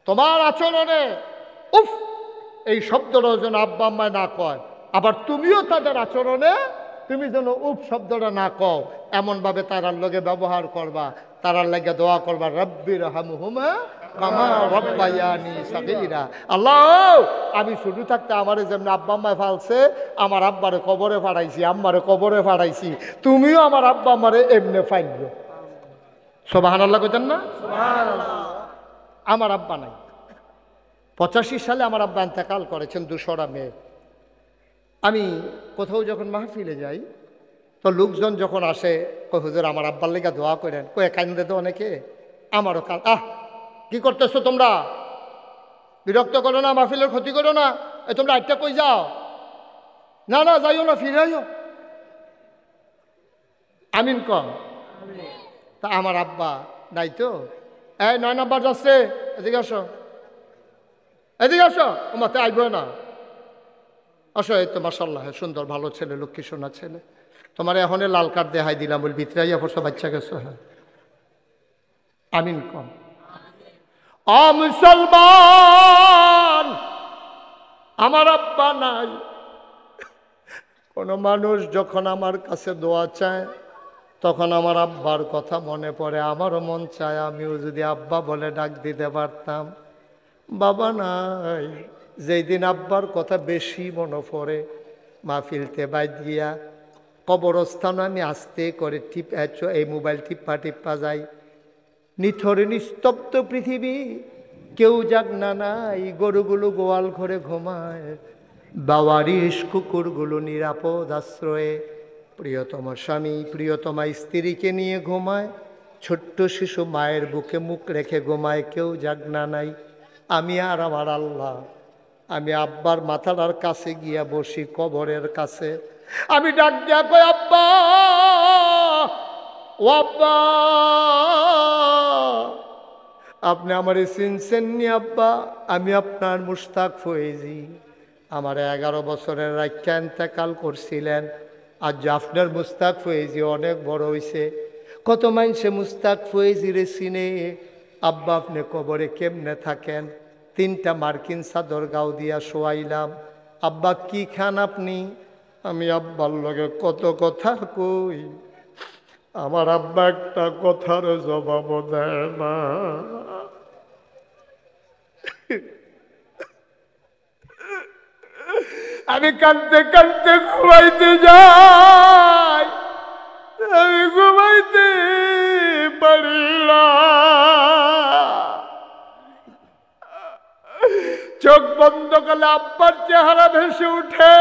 তোমার আচরণে উফ এই শব্দটা যেন আব্বা আম্মায় না কয়, আবার তুমিও তাদের আচরণে তুমি যেন উফ শব্দটা না কও, এমনভাবে তারার লগে ব্যবহার করবা, তারার লাগে দোয়া করবা, রব্বির হামহুমা কামা রব্বায়ানি সাগীরা। আল্লাহ, আমি শুরু থাকতে আমারে যেমন আব্বা আম্মায় ফালছে, আমার আব্বারে কবরে ফাড়াইছি, আম্মারে কবরে ফাড়াইছি, তুমিও আমার আব্বা আম্মারে এমনে ফাইলো। সুবহানাল্লাহ কইতেন না? সুবহানাল্লাহ। আমার আব্বা নাই। 85 সালে আমার আব্বা ইন্তেকাল করেছেন, 200টা মেয়ে। আমি কোথাও যখন মাহফিলে যাই তো লোকজন যখন আসে, কই হুজুর আমার আব্বার লেগে দোয়া করেন, কয়ে কান্দে তো অনেকে, আমারও কান। কি করতেছো তোমরা? বিরক্ত করো না, মাহফিলের ক্ষতি করো না। তোমরা একটা কই যাও? না না যাইও না, ফিরে আইও। আমিন কম। তা আমার আব্বা নাই তো। এই 9 নাম্বার যাচ্ছে, এদিকে আসো, এদিকে আসো। ওমাতে আইব না, আসো। এই তো মাশাআল্লাহ সুন্দর ভালো ছেলে, লক্ষ্মী সোনা ছেলে। তোমার এখন লাল কার্ড দেখাই দিলাম, বল ভিতরে আইয়া পড়ছো, বাচ্চা গেছো। হ্যাঁ আমিন কম। মুসলমান, আমার আব্বা নাই। কোন মানুষ যখন আমার কাছে দোয়া চায় তখন আমার আব্বার কথা মনে পড়ে, আমারও মন চায় আমিও যদি আব্বা বলে ডাক দিতে পারতাম। বাবা নাই। যেই দিন আব্বার কথা বেশি মনে পড়ে, মাহফিলতে বাই দিয়া কবরস্থানে আমি আস্তে করে এই মোবাইল টিপ্পা টিপ্পা যাই। নিথরে নিস্তব্ধ পৃথিবী, কেউ জাগনা নাই, গরুগুলো গোয়াল ঘরে ঘুমায়, বাওয়ারিশ কুকুরগুলো নিরাপদ আশ্রয়ে, প্রিয়তম স্বামী প্রিয়তমা স্ত্রীকে নিয়ে ঘুমায়, ছোট্ট শিশু মায়ের বুকে মুখ রেখে ঘুমায়, কেউ জাগনা নাই। আমি আর আমার আল্লাহ। আমি আব্বার মাথাটার কাছে গিয়া বসি, কবরের কাছে। আমি ডাক দিয়া কই, আব্বা ও আব্বা, আপনি আমারে চিনছেন নি আব্বা? আমি আপনার মুশতাক ফয়েজি। আমার 11 বছরের রাইখা ইন্তেকাল করছিলেন। আজ আপনার মুশতাক ফয়েজি অনেক বড় হইছে, কত মানুষে মুশতাক ফয়েজি রে চিনে। আব্বা আপনি কবরে কেমনে থাকেন? 3টা মার্কিন চাদর গাও দিয়া শোয়াইলাম। আব্বা কি খান আপনি? আমি আব্বার লগে কত কথা কই, আমার আব্বা একটা কথার জবাব দেয় না। আমি কাঁদতে কাঁদতে ঘুমাইতে যাই, আমি ঘুমাইতে পারি না। চোখ বন্ধ করলে আব্বার চেহারা ভেসে উঠে।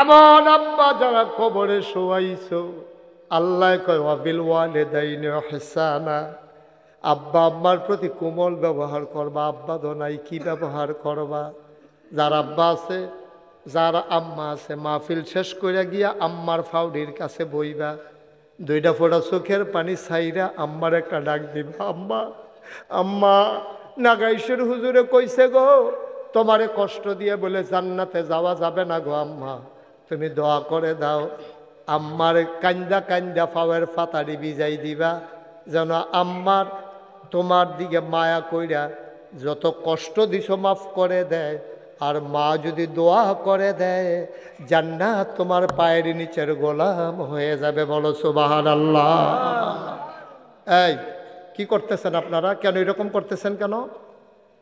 এমন আব্বা যারা কবরে শোয়াইছো, আল্লাহ কয় ওয়াবিল ওয়ালিদাইনি ইহসানা, আব্বা আম্মার প্রতি কোমল ব্যবহার করবা। আব্বা তো নাই, কি ব্যবহার করবা? যার আব্বা আছে, যার আম্মা আছে, মাহফিল শেষ করে গিয়া আম্মার ফাউডির কাছে বইবা, 2টা ফোঁটা চোখের পানি ছাইরা আম্মার একটা ডাক দিবা, আম্মা আম্মা নাগাইশের হুজুরে কইছে গো, তোমারে কষ্ট দিয়ে বলে জান্নাতে যাওয়া যাবে না গো আম্মা, তুমি দোয়া করে দাও। আম্মার কান্দা কান্দা ফাওয়ের ফাতারি বিজাই দিবা, যেন আম্মার তোমার দিকে মায়া কইরা যত কষ্ট দিছো মাফ করে দেয়। আর মা যদি দোয়া করে দেয়, জান্নাত তোমার পায়ের নিচের গোলাম হয়ে যাবে। বলো সুবহানাল্লাহ। এই কি করতেছেন আপনারা? কেন এরকম করতেছেন? কেন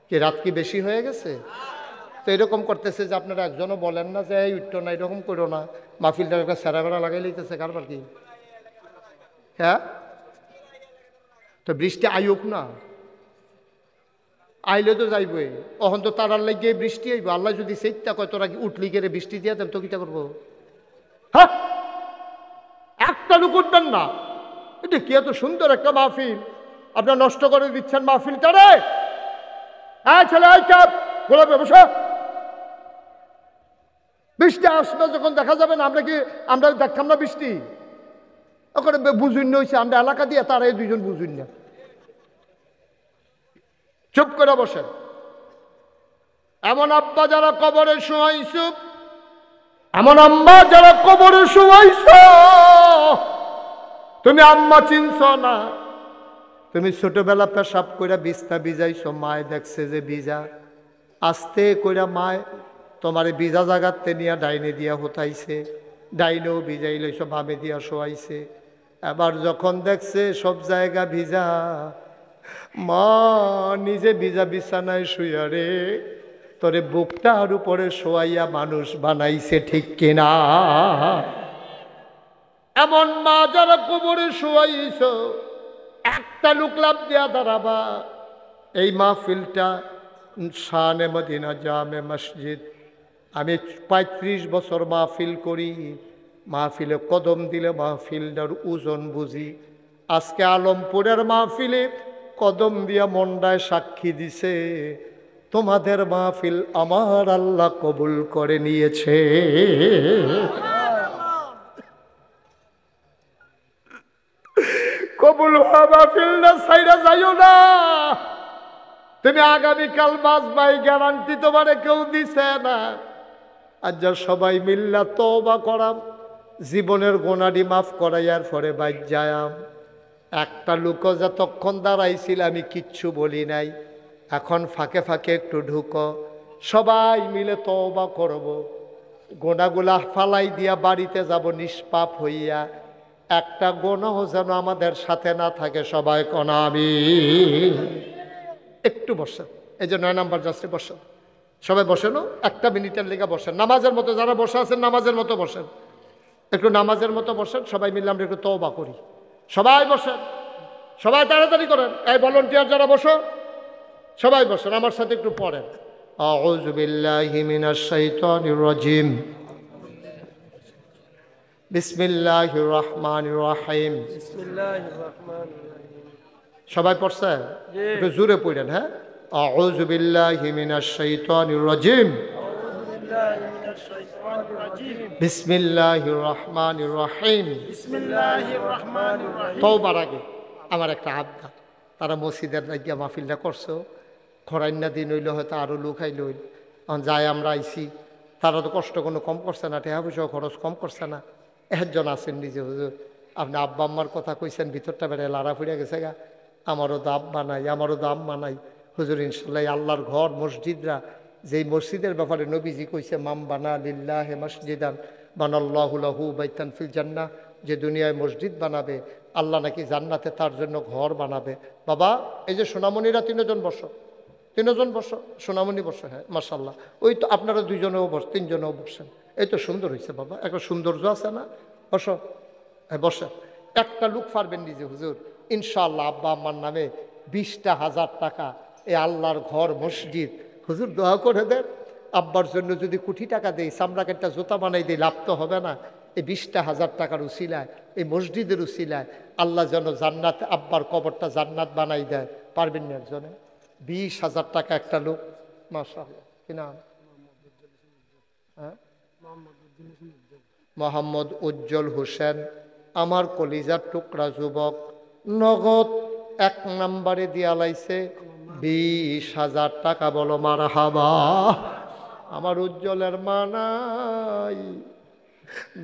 কি রাত কি বেশি হয়ে গেছে? তো এরকম করতেছে যে আপনারা একজনও বলেন না যে এই উঠতো না, এরকম করো না, মাহফিলটার একটা সেরা বেড়া লাগাই লইতেছে কারবার কি? হ্যাঁ, তো বৃষ্টি আইউক না, আইলে তো যাইবই, অহন তো তারার লাগিয়ে বৃষ্টি আইব। আল্লাহ যদি সেইটা কয় তোরা কি উঠলি গেলে বৃষ্টি দিয়া দেন তো কিটা করবো? হ্যাঁ, একটা লোক উঠবেন না। এটা কি এত সুন্দর একটা মাহফিল, আপনার নষ্ট করে দিচ্ছেন মাহফিলটা রে। হ্যাঁ ছেলে, এই চাপ গোলাপে বসো। বৃষ্টি আসবে যখন দেখা যাবে না, আমরা দেখতাম না বৃষ্টি? ওখানে বুঝুন হয়েছে, আমরা এলাকা দিয়ে তারা এই দুইজন বুঝুন না। চুপ করে বসে। এমন আব্বা যারা কবরে শোয়াইছ, এমন আম্মা যারা কবরে শোয়াইছ, তুমি আম্মা চিনছ না। তুমি ছোটবেলা পেশাব কইরা বিছনা ভিজাইছ, মায় দেখছে যে ভিজা, আস্তে কইরা মায় তোমার ভিজা জাগাতে নিয়ে ডাইনে দিয়া হতাইছে, ডাইনেও ভিজাই লইছ, বামে দিয়া শোয়াইছে। এবার যখন দেখছে সব জায়গা ভিজা, মা নিজে ভিজা বিছানায় শুইয়া রে তোরে বুকটার উপরে শোয়াইয়া মানুষ বানাইছে, ঠিক কিনা? এমন মা যারা কবরে শোয়াইছ, একটা লোক লাভ দিয়া দাঁড়াবা। এই মাহফিলটা শানে মদিনা জামে মসজিদ, আমি 35 বছর মাহফিল করি। মাহফিলে কদম দিলে মাহফিলটার ওজন বুঝি। আজকে আলমপুরের মাহফিলে কদম দিয়া মন্ডায় সাক্ষী দিছে, তোমাদের মাহফিল আমার আল্লাহ কবুল করে নিয়েছে। কবুল হওয়া মাহফিল না সাইরা যাইও না। তুমি আগামীকাল বাঁচবাই, গ্যারান্টি তোমারে কেউ দিছে না। আর যা সবাই মিল্লা তওবা করাম, জীবনের গোনাডি মাফ করাইয়ার পরে বাইর যায়াম। একটা লোক যতক্ষণ দাঁড়াইছিল আমি কিচ্ছু বলি নাই, এখন ফাঁকে ফাঁকে একটু ঢুকো, সবাই মিলে তওবা করব, গোনাগুলা ফালাই দিয়া বাড়িতে যাব নিষ্পাপ হইয়া। একটা গোনাও যেন আমাদের সাথে না থাকে, সবাই কোন আমিন। একটু বসেন, এই যে 9 নাম্বার জাস্টে বসেন, সবাই বসেন, একটা মিনিটের লেগে বসেন, নামাজের মতো যারা বসে আছেন নামাজের মতো বসেন, একটু নামাজের মতো বসেন। সবাই মিলে আমরা একটু তওবা করি। সবাই বসেন, সবাই তাড়াতাড়ি করেন। এই ভলান্টিয়ার যারা বসো সবাই বসেন, আমার সাথে একটু পড়েন। আউযু বিল্লাহি মিনাশ শাইতানির রাজিম, বিসমিল্লাহির রহমানির রহিম। সবাই পড়ছে? একটু জোরে পড়েন। হ্যাঁ, আউযু বিল্লাহি মিনাশ শাইতানির রাজিম, বিসমিল্লাহির রহমানির রহিম। তওবার আগে আমার একটা আবদার, তারা মসজিদের লাগিয়া মাহফিলটা করছো, খরাইন্না দিন হইলে হয়তো আরো লোক আইল, যাই আমরা আইছি, তারা তো কষ্ট কোনো কম করছে না, টাকা পয়সা খরচ কম করছে না। একজন আছেন নিজে, হুজুর আপনি আব্বা আম্মার কথা কইছেন, ভিতরটা বেড়ে লাড়া ফুড়ে গেছে গা, আমারও তো আব্বা নাই, আমারও তো আম্মা নাই। হুজুর ইনশাল্লাহ আল্লাহর ঘর মসজিদরা, যেই মসজিদের ব্যাপারে নবীজি কইছে মাম বানা লিল্লাহি মসজিদান বানাল্লাহু লাহু বাইতান ফিল জান্নাহ, যে দুনিয়ায় মসজিদ বানাবে আল্লাহ নাকি জান্নাতে তার জন্য ঘর বানাবে। বাবা এই যে সোনামণিরা 3 জন বসো, 3 জন বসো, সোনামণি বসো। হ্যাঁ মাশাআল্লাহ, ওই তো আপনারা 2 জনেও 3 জনেও বসেন, এই তো সুন্দর হয়েছে বাবা, একটা সৌন্দর্য আছে না? বসো, হ্যাঁ বসেন। একটা লোক পারবেন নিজে, হুজুর ইনশাআল্লাহ আব্বা আম্মার নামে 20,000 টাকা এই আল্লাহর ঘর মসজিদ, হুজুর দোয়া করে দেন। আব্বার জন্য যদি কোটি টাকা দেই, চামড়াকে একটা জুতা বানাই দিই, লাভ তো হবে না? এই 20,000 টাকার উসিলায়, এই মসজিদের উসিলায় আল্লাহ যেন জান্নাত, আব্বার কবরটা জান্নাত বানাই দেয়। পারবেন না একজনে? 20,000 টাকা একটা লোক, মাশাআল্লাহ। কি নাম? হ্যাঁ, মোহাম্মদ উজ্জ্বল হোসেন, আমার কলিজার টুকরা যুবক, নগদ 1 নম্বরে দিয়া লাইছে 20,000 টাকা। বলো মারহাবা। আমার উজ্জ্বলের মা নাই,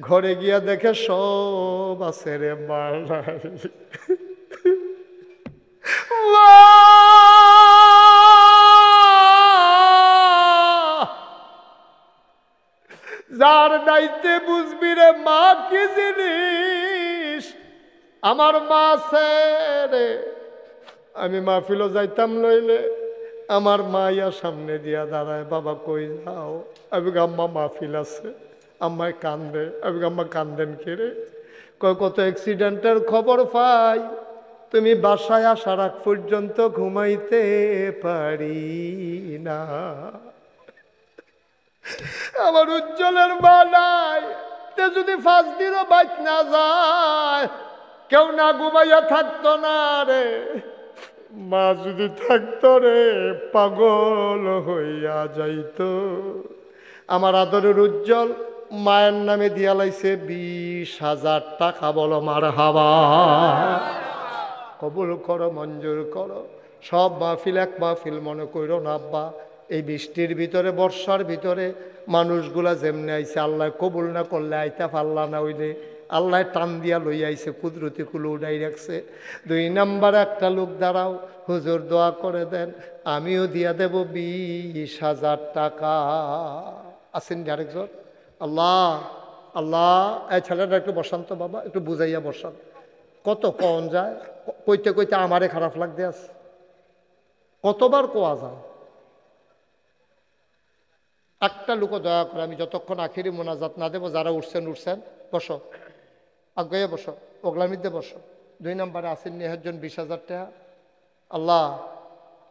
ঘরে গিয়া দেখে সব আছে রে, মা নাই। যার নাইতে বুঝবি রে মা কি জিনিস। আমার মা আছে রে, আমি মাহফিলও যাইতাম নইলে আমার মা ইয়া সামনে দিয়া দাঁড়ায়, বাবা কই যাও? আমি আম্মা মাহফিল আছে। আম্মায় কান্দে, আমি আম্মা কান্দেন কে রে? কত অ্যাক্সিডেন্টের খবর পাই, তুমি বাসায় আসার আগ পর্যন্ত ঘুমাইতে পারি না। আমার উজ্জ্বলের মা নাই, তে যদি 5 দিনও বাইক না যায়, কেউ না ঘুমাইয়া থাকতো না রে। মা যদি থাকতো রে, পাগল হইয়া যাইতো। আমার আদরের উজ্জ্বল মায়ের নামে দিয়া লাইছে 20,000 টাকা। বলো মারহাবা। কবুল করো, মঞ্জুর করো। সব মাহফিল এক মাহফিল মনে করো না আব্বা। এই বৃষ্টির ভিতরে, বর্ষার ভিতরে মানুষগুলা যেমনি আইছে, আল্লাহ কবুল না করলে আইতা পারলা না, হইলে আল্লাহ টান দিয়া লই আইছে, কুদরতি কুলো উঠাই রাখছে। 2 নাম্বার একটা লোক দাঁড়াও, হুজুর দোয়া করে দেন, আমিও দিয়া দেব 20,000 টাকা। আসেন আরেকজন। আল্লাহ আল্লাহ, এই ছেলেটা একটু বসান্ত বাবা, একটু বুঝাইয়া বসান। কত কন যায়, কইতে কইতে আমারে খারাপ লাগতে আছে। কতবার কোয়া যায়। একটা লোক দয়া করে, আমি যতক্ষণ আখিরি মোনাজাত না দেবো, যারা উঠছেন উঠছেন, বসো, আগে বসো, ওগলামিতে বসো। 2 নম্বরে আসেন নিহাজন 20,000 টাকা। আল্লাহ,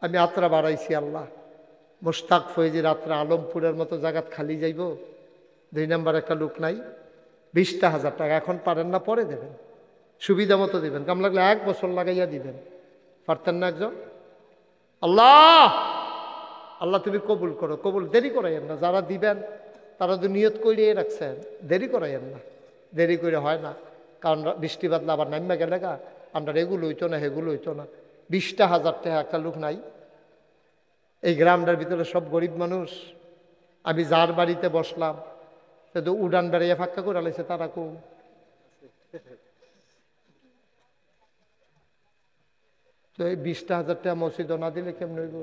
আমি আত্রা বাড়াইছি আল্লাহ, মোশতাক ফয়েজি রাত্রা আলমপুরের মতো জায়গাত খালি যাইব। 2 নম্বর একটা লোক নাই, 20,000 টাকা। এখন পারেন না, পরে দেবেন, সুবিধা মতো দিবেন। কাম লাগলে 1 বছর লাগাইয়া দিবেন। পারতেন না একজন? আল্লাহ আল্লাহ তুমি কবুল করো, কবুল। দেরি করাইয়েন না, যারা দিবেন তারা তো নিয়ত করিয়ে রাখছেন, দেরি করাইয়েন না। দেরি করে হয় না, কারণ বৃষ্টি বাদলা আবার নামা গেলে গা, আমরা এগুলো হইতো না, হেগুলো হইতো না। 20,000 টাকা একটা লোক নাই এই গ্রামটার ভিতরে, সব গরিব মানুষ। আমি যার বাড়িতে বসলাম, সে তো উড়ান বেড়াইয়া ফাঁকা করে আলাইছে, তারা কো তো এই 20,000 টাকা মসজিদ না দিলে কেমন হইব?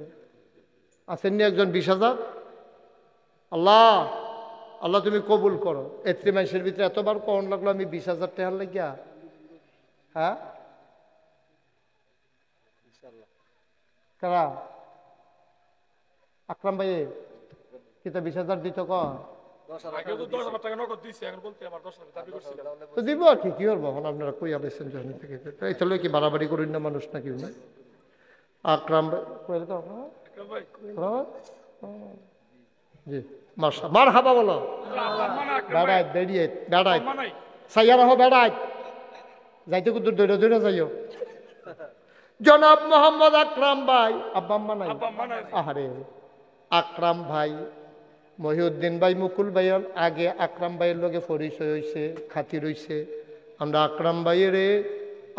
আসেননি একজন 20,000? আল্লাহ আল্লাহ তুমি কবুল করো। এত্রি মাসের ভিতরে এতবার কখন লাগলো আমি 20,000 টাকার লাগিয়া? হ্যাঁ, কারা? আকরাম ভাই কিতা 20,000 দিত ক? তো দিব আর কি করবো এখন, আপনারা কই আবেছেন যখন থেকে। এই তাহলে কি বাড়াবাড়ি করেন না মানুষ নাকি? আকরাম ভাই জি, মার হাবা বলো। বেড়াই বেরিয়ে বেড়াই সাইয়ার হো, বেড়াই যাইতে কুদুর দৈরা দৈরা যাইও। জনাব মোহাম্মদ আকরাম ভাই, আব্বা আম্মা নাই? আহারে, আকরাম ভাই, মহিউদ্দিন ভাই, মুকুল ভাইয়ের আগে আকরাম ভাইয়ের লগে পরিচয় হয়েছে, খাতির হইছে। আমরা আকরাম ভাইয়ের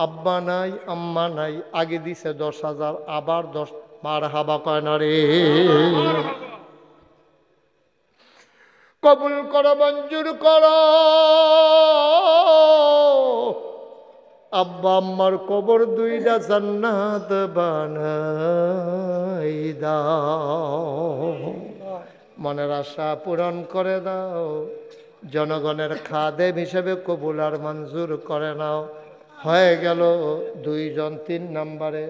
আব্বা নাই আম্মা নাই, আগে দিছে 10,000, আবার 10। মার হাবা কয় না রে? কবুল করো, মঞ্জুর করো। আব্বা আম্মার কবর 2টা জান্নাত বানাই দাও, মনের আশা পূরণ করে দাও, জনগণের খাদেম হিসেবে কবুল আর মঞ্জুর করে নাও। হয়ে গেল 2 জন। 3 নম্বরে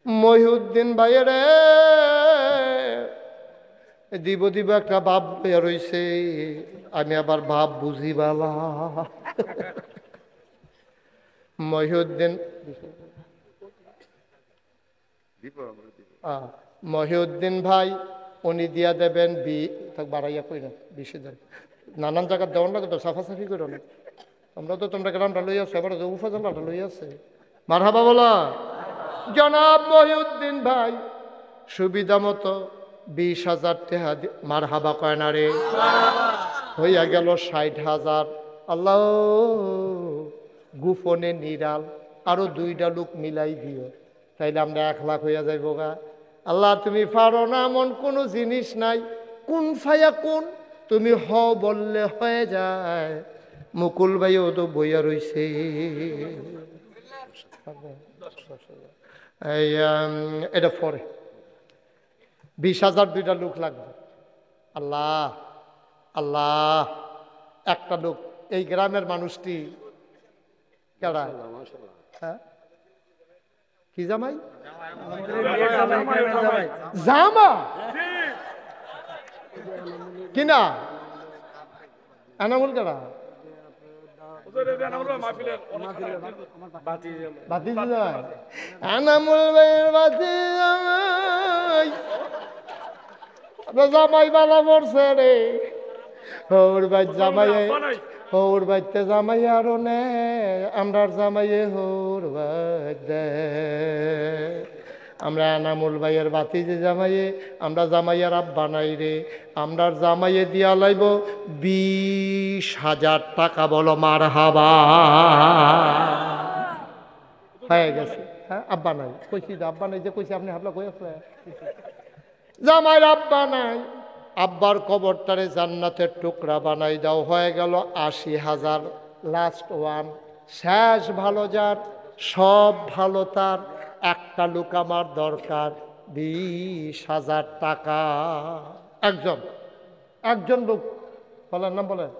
মহিউদ্দিন ভাইয়ের দিব দিব একটা ভাব বের হইছে, আমি আবার ভাব বুঝি বালা। মহিউদ্দিন মহিউদ্দিন ভাই উনি দিয়া দেবেন বাড়াইয়া কই না 20 দেন। নানান জায়গার দেওয়ার লাগে তো, সাফাসাফি করো না। আমরা তো তোমরা গ্রামটা লই আসছো, এবার উপজেলাটা লই আছে। মারহাবা বলা। জনাব মহিউদ্দিন ভাই সুবিধা মতো 20,000 টাকা। মারহাবা কয় না রে? হইয়া গেল 60,000। আল্লাহ গুফনে নিরাল আরো 2টা লোক মিলাই দিও, তাইলে আমরা 1 লাখ হইয়া যাইব গা। আল্লাহ তুমি পারো না এমন কোনো জিনিস নাই, কোন ফায়া কোন, তুমি হ বললে হয়ে যায়। মুকুল ভাইও তো বইয়া রইছে। এটা পরে 20,000 2টা লোক লাগবে। আল্লাহ আল্লাহ, একটা লোক এই গ্রামের মানুষটি কেডা? হ্যাঁ, কি জামাই? জামা কিনা? এনামুল কেডা? বাতি জামাই আনামুল ভাইয়ের বাতি জামাই জামাই বালা পড়ছে রে হৌর ভাই জামাইয়ে হৌর বাইতে জামাই আরো নে আমরার জামাইয়ে হৌর ভাই দে আমরা আনামুল ভাইয়ের বাতি যে জামাইয়ে আমরা জামাইয়ার আব্বা নাই রে আমরার জামাইয়ে দিয়া লাইব 20,000 টাকা বলো মার হাবা হয়ে গেছে হ্যাঁ আব্বা নাই কইছি আব্বা নাই যে কইছি আপনি হাবলা কই আছে জামাইয়ের আব্বা নাই আব্বার কবরটারে জান্নাতের টুকরা বানাই দাও হয়ে গেল 80,000 লাস্ট ওয়ান শেষ ভালো যার সব ভালো তার একটা লোক আমার দরকার 20,000 টাকা একজন লোক বলেন নাম বলেন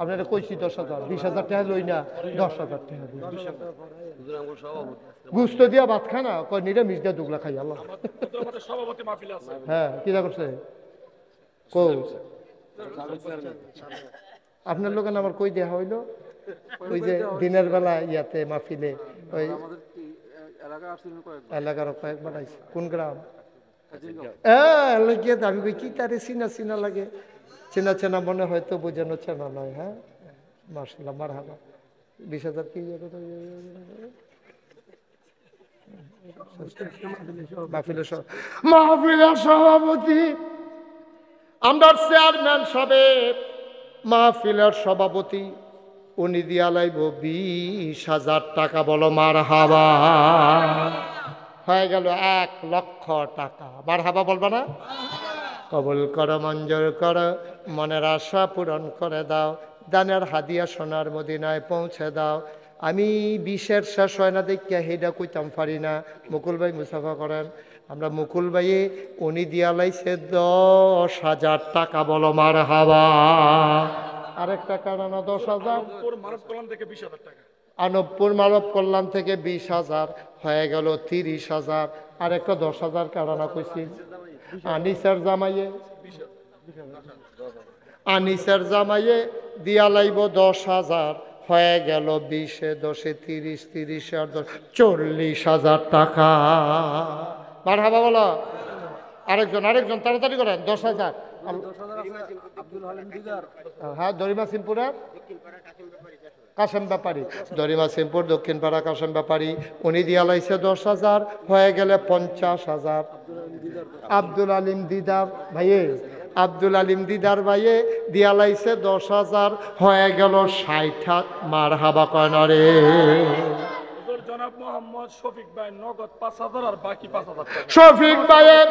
আপনারা কইছি 10,000 20,000 টাকা লই না 10,000 টাকা গুস্ত দিয়া ভাত খায় না কয় নিরামিষ দিয়া দুগলা খাই আল্লাহ হ্যাঁ কিরা করছে আপনার লোকের আমার কই দেয়া হইলো ওই যে দিনের বেলা ইয়াতে মাহফিলে ওই এলাকার কয়েকবার আইছে কোন গ্রাম লাগিয়ে আমি কই কি তারে চিনা লাগে চেনা মনে হয়তো বোঝানো চেনা নয় হ্যাঁ মাশাআল্লাহ মারহাবা 20,000 কি মাহফিলের সভাপতি আমরা চেয়ারম্যান সাহেব মাহফিলের সভাপতি উনি দিয়া লাইব 20,000 টাকা বলো মারহাবা হয়ে গেল 1,00,000 টাকা মারহাবা বলবা না কবুল করো মঞ্জুর করো মনের আশা পূরণ করে দাও দানের হাদিয়া সোনার মদিনায় পৌঁছে দাও আমি 20-এর শেষ হয় না দেখিয়া হেডা কইতাম পারি না মুকুল ভাই মুসাফা করেন আমরা মুকুল ভাইয়ে উনি দিয়া লাইছে 10,000 টাকা বলো মারহাবা আরেকটা কারণ 10,000 আনবপুর মানব কল্যাণ থেকে 20,000 হয়ে গেল 30,000 আর একটা 10,000 কারণা কইছি আনিসের জামাইয়ে দিয়া লাইব 10,000 হয়ে গেল 20-এ 10-এ 30 30 আর 10 40,000 টাকা মারহাবা বলো আরেকজন তাড়াতাড়ি করেন 10,000 হ্যাঁ দরিমা সিমপুরের কাশেম ব্যাপারী দরিমা সিমপুর দক্ষিণ পাড়া কাশেম ব্যাপারী উনি দিয়া লাইছে 10,000 হয়ে গেলে 50,000 আব্দুল আলিম দিদার ভাইয়ে দিয়া লাইছে 10,000 হয়ে গেল 60 মারহাবা কয়না রে শফিক ভাইয়ের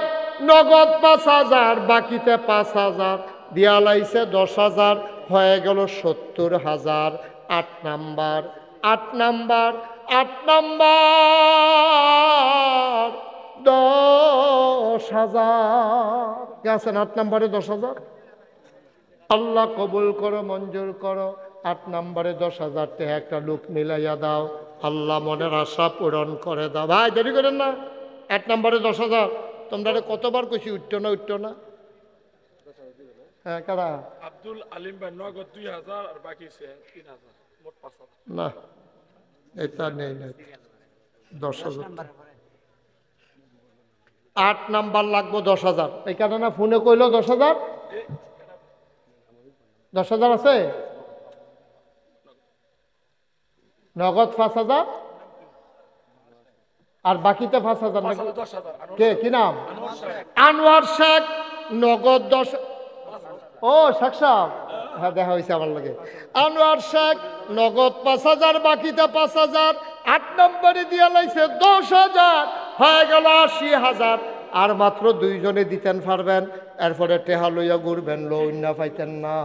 নগদ 5,000 বাকিতে 5,000 দিয়া লাইছে 10,000 হয়ে গেল 70,000 8 নাম্বার 10,000 গেছেন 8 নম্বরে 10,000 আল্লাহ কবুল করো মঞ্জুর করো 8 নম্বরে 10,000 টাকা একটা লোক মিলাইয়া দাও আল্লাহ মনের আশা পূরণ করে দাও ভাই দেরি করেন না 8 নম্বরে 10,000 তোমরা কতবার কইছি উঠতো না হ্যাঁ কারা আব্দুল আলিম ভাই নগদ 2,000 আর বাকি 3,000 মোট 5,000 না এটা নেই 10,000 8 নাম্বার লাগবো 10,000 এই কারণে ফোনে কইলো 10,000 আছে নগদ 5,000 আর বাকিতে 5,000 কে কি নাম আনোয়ার শেখ নগদ 10 ও শেখ সাহেব হ্যাঁ দেখা হয়েছে আমার লাগে আনোয়ার শেখ নগদ 5,000 বাকিতে 5,000 8 নম্বরে দিয়া লাইছে 10,000 হয়ে গেল 80,000 আর মাত্র 2 জনে দিতেন পারবেন এরপরে টেহা লইয়া ঘুরবেন লইনা পাইতেন না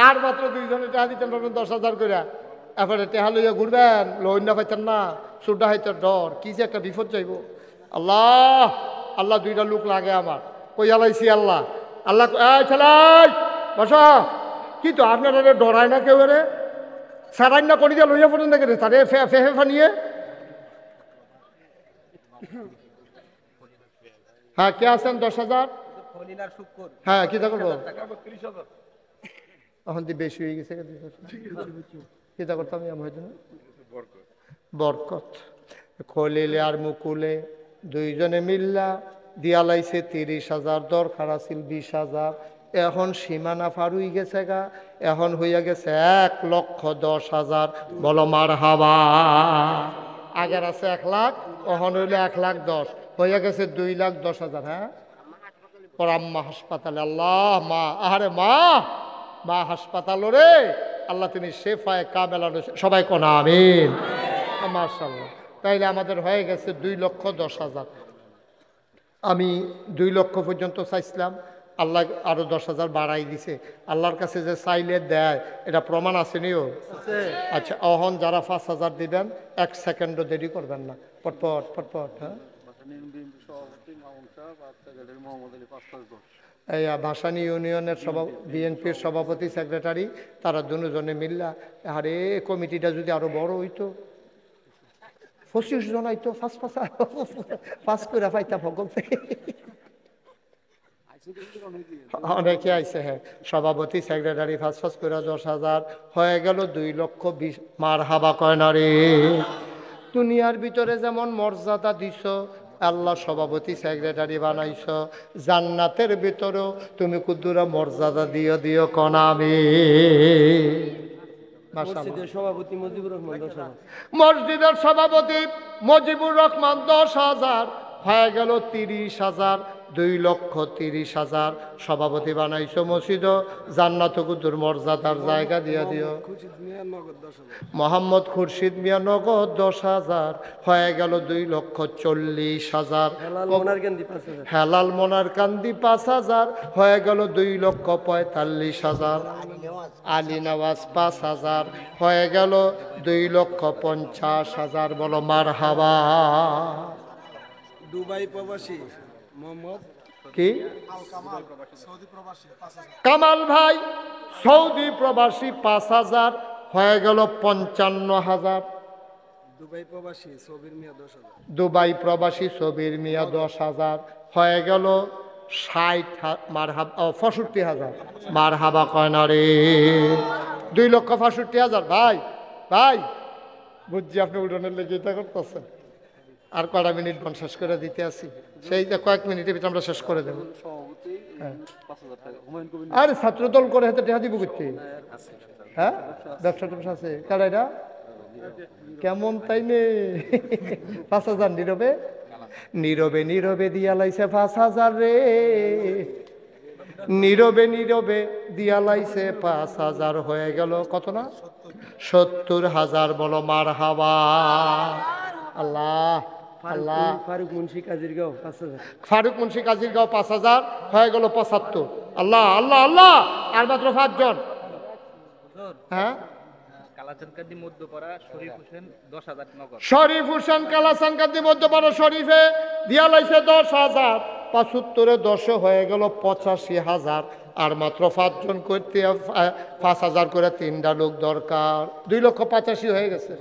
আর মাত্র 2 জনে টেহা দিতেন পারবেন 10,000 করে এরপরে টেহা লইয়া ঘুরবেন লইনা পাইতেন না সুডা হইতে ডর কি যে একটা বিপদ যাইব আল্লাহ 2টা লোক লাগে আমার কইয়া লাইছি আল্লাহ এই ছেলাই বসা কি তো আপনারা ডরায় না কেউ রে সারাই না করি লইয়া পড়েন না কেন তারে ফেহে ফানিয়ে হ্যাঁ কে আছেন 10,000 হ্যাঁ কি তা করবো টাকা 30,000 এখন দি বেশি হয়ে গেছে কি তা করতাম আমি হয়তো না বরকত খলিলে আর মুকুলে দুইজনে মিল্লা দিয়া লাইছে 30,000 দরকার আছিল 20,000 এখন সীমানা পার হয়ে গেছে গা এখন হইয়া গেছে 1,10,000 বলো মার হাবা আগের আছে 1 লাখ এখন হইলে 1,10,000 হইয়া গেছে 2,10,000 হ্যাঁ পর আম্মা হাসপাতালে আল্লাহ মা আরে মা মা হাসপাতাল রে আল্লাহ তিনি শেফায়ে কামেলা সবাই কোন আমিন মাশাআল্লাহ তাইলে আমাদের হয়ে গেছে 2,10,000 আমি 2 লক্ষ পর্যন্ত চাইছিলাম আল্লাহ আরো 10,000 বাড়াই দিছে আল্লাহর কাছে যে চাইলে দেয় এটা প্রমাণ আছে নিও আচ্ছা অহন যারা 5,000 দিবেন 1 সেকেন্ডও দেরি করবেন না পটপট পটপট হ্যাঁ এই ভাসানী ইউনিয়নের বিএনপির সভাপতি সেক্রেটারি তারা দুজনে মিল্লা আরে কমিটিটা যদি আরো বড় হইতো 25 জন আইতো পাঁচ করে পাইতা ভগল অনেকে আইছে হ্যাঁ সভাপতি সেক্রেটারি ফাঁস করে 10,000 হয়ে গেল 2,20,000 মার হাবা কয় না রে দুনিয়ার ভিতরে যেমন মর্যাদা দিছ আল্লাহ সভাপতি সেক্রেটারি বানাইছ জান্নাতের ভিতরেও তুমি কুদ্দুরা মর্যাদা দিও কনামি মসজিদের সভাপতি মুজিবুর রহমান 10,000 মসজিদের সভাপতি মুজিবুর রহমান 10,000 হয়ে গেল 30,000 2,30,000 সভাপতি বানাইছো মসজিদ জান্নাত কুদ্দুর মর্যাদার জায়গা দিয়া দিও মোহাম্মদ খুরশিদ মিয়া নগদ 10,000 হয়ে গেল 2,40,000 হেলাল মোনার কান্দি 5,000 হয়ে গেল 2,45,000 আলী নওয়াজ 5,000 হয়ে গেল 2,50,000 বলো মার হাবা দুবাই প্রবাসী মোহাম্মদ কি কামাল ভাই সৌদি প্রবাসী 5,000 হয়ে গেল 55,000 দুবাই প্রবাসী সবির মিয়া 10,000 দুবাই প্রবাসী সবির মিয়া 10,000 হয়ে গেল 60 মারহাবা 65,000 মারহাবা কয় না রে 2,65,000 ভাই ভাই বুঝছি আপনি উঠোনের লেগে এটা করতেছেন আর কয়টা মিনিট শেষ করে দিতে আসি সেই কয়েক মিনিটের ভিতরে আমরা শেষ করে দেবো আরে ছাত্রদল করে হাতে টেহা দিব করতে হ্যাঁ ব্যবসা ট্যাবসা আছে কারা এটা কেমন তাই নে 5,000 নীরবে নীরবে নীরবে দিয়া লাইছে 5,000 রে নীরবে নীরবে দিয়া লাইছে 5,000 হয়ে গেল কত না 70,000 বলো মার হাবা আল্লাহ আল্লাহ ফারুক মুন্সি কাজিরগাঁও 5,000 ফারুক মুন্সি কাজিরগাঁও 5,000 হয়ে গেল 75 আল্লাহ আল্লাহ আল্লাহ আর মাত্র 5 জন হ্যাঁ কালাচানকান্দি মধ্যপাড়া শরীফ হোসেন 10,000 নগদ শরীফ হোসেন কালাচানকান্দি মধ্যপাড়া শরীফে দিয়া লাইছে 10,000 75 10 হয়ে গেল 85,000 আর মাত্র 5 জন করতে 5,000 করে 3টা লোক দরকার 2,85,000 হয়ে গেছে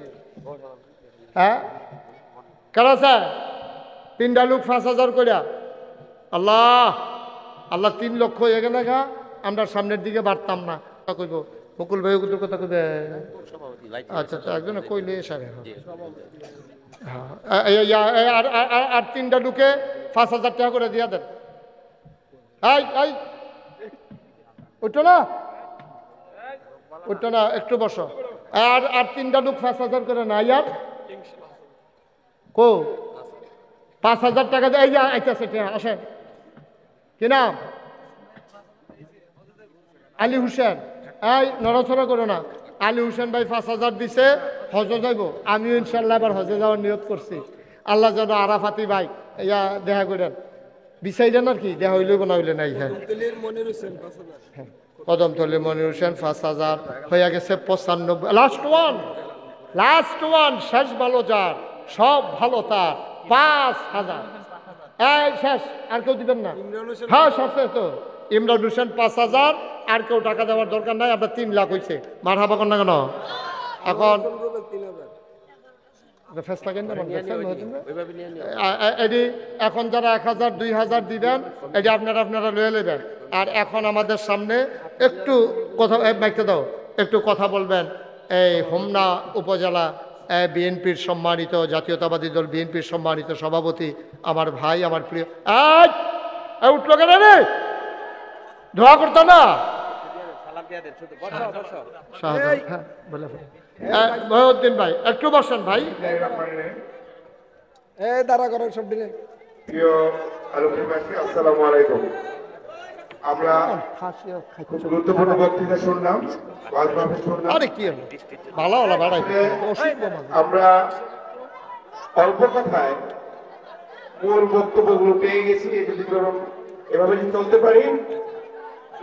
হ্যাঁ কারা স্যার 3টা লোক 5,000 করিয়া আল্লাহ আল্লাহ 3 লক্ষ হয়ে গেলে গা আমরা সামনের দিকে বাড়তাম না কইব মুকুল ভাই ওগুলোর কথা কইবে আচ্ছা আচ্ছা একজনে কইলে সারে আর 3টা লোকে 5,000 টাকা করে দিয়া দেন এই ওইটা না একটু বসো আর 3টা লোক 5,000 করে না ইয়ার কো 5,000 টাকা দিয়ে এই যে আইতেছে আসেন কি নাম আলী হোসেন এই নড়াচড়া করো না আলী হোসেন ভাই 5,000 দিছে হজে যাইব আমিও ইনশাল্লাহ এবার হজে যাওয়ার নিয়ত করছি আল্লাহ যেন আরাফাতি ভাই ইয়া দেখা করেন বিচাইলেন আর কি দেখা হইলে না হইলে নাই হ্যাঁ কদমতলি মনির হোসেন 5,000 হয়ে গেছে 95 লাস্ট ওয়ান শেষ ভালো যার সব ভালো তার 5,000 এই শেষ আর কেউ দিবেন না হ্যাঁ শেষ তো ইমরান হোসেন 5,000 আর কেউ টাকা দেওয়ার দরকার নাই আমরা 3 লাখ হয়েছে মারহাবা কর না কেন এখন ফেসলা কেন এটি এখন যারা 1000 2000 দিবেন এটি আপনারা লয়ে নেবেন। আর এখন আমাদের সামনে একটু কথা মাইকতে দাও, একটু কথা বলবেন এই হোমনা উপজেলা বিএনপির সম্মানিত জাতীয়তাবাদী দল বিএনপির সম্মানিত সভাপতি আমার ভাই আমার প্রিয় উঠলো কেন রে দোয়া করতো না মহিউদ্দিন ভাই একটু বসেন ভাই। দাঁড়া করেন সব দিনে। প্রিয় আলোকবাসী আসসালামু আলাইকুম। আমরা গুরুত্বপূর্ণ বক্তৃতা শুনলাম, আরে কি হলো ভালো হলো ভাড়াই আমরা অল্প কথায় মূল বক্তব্যগুলো পেয়ে গেছি। যদি এভাবে যদি চলতে পারি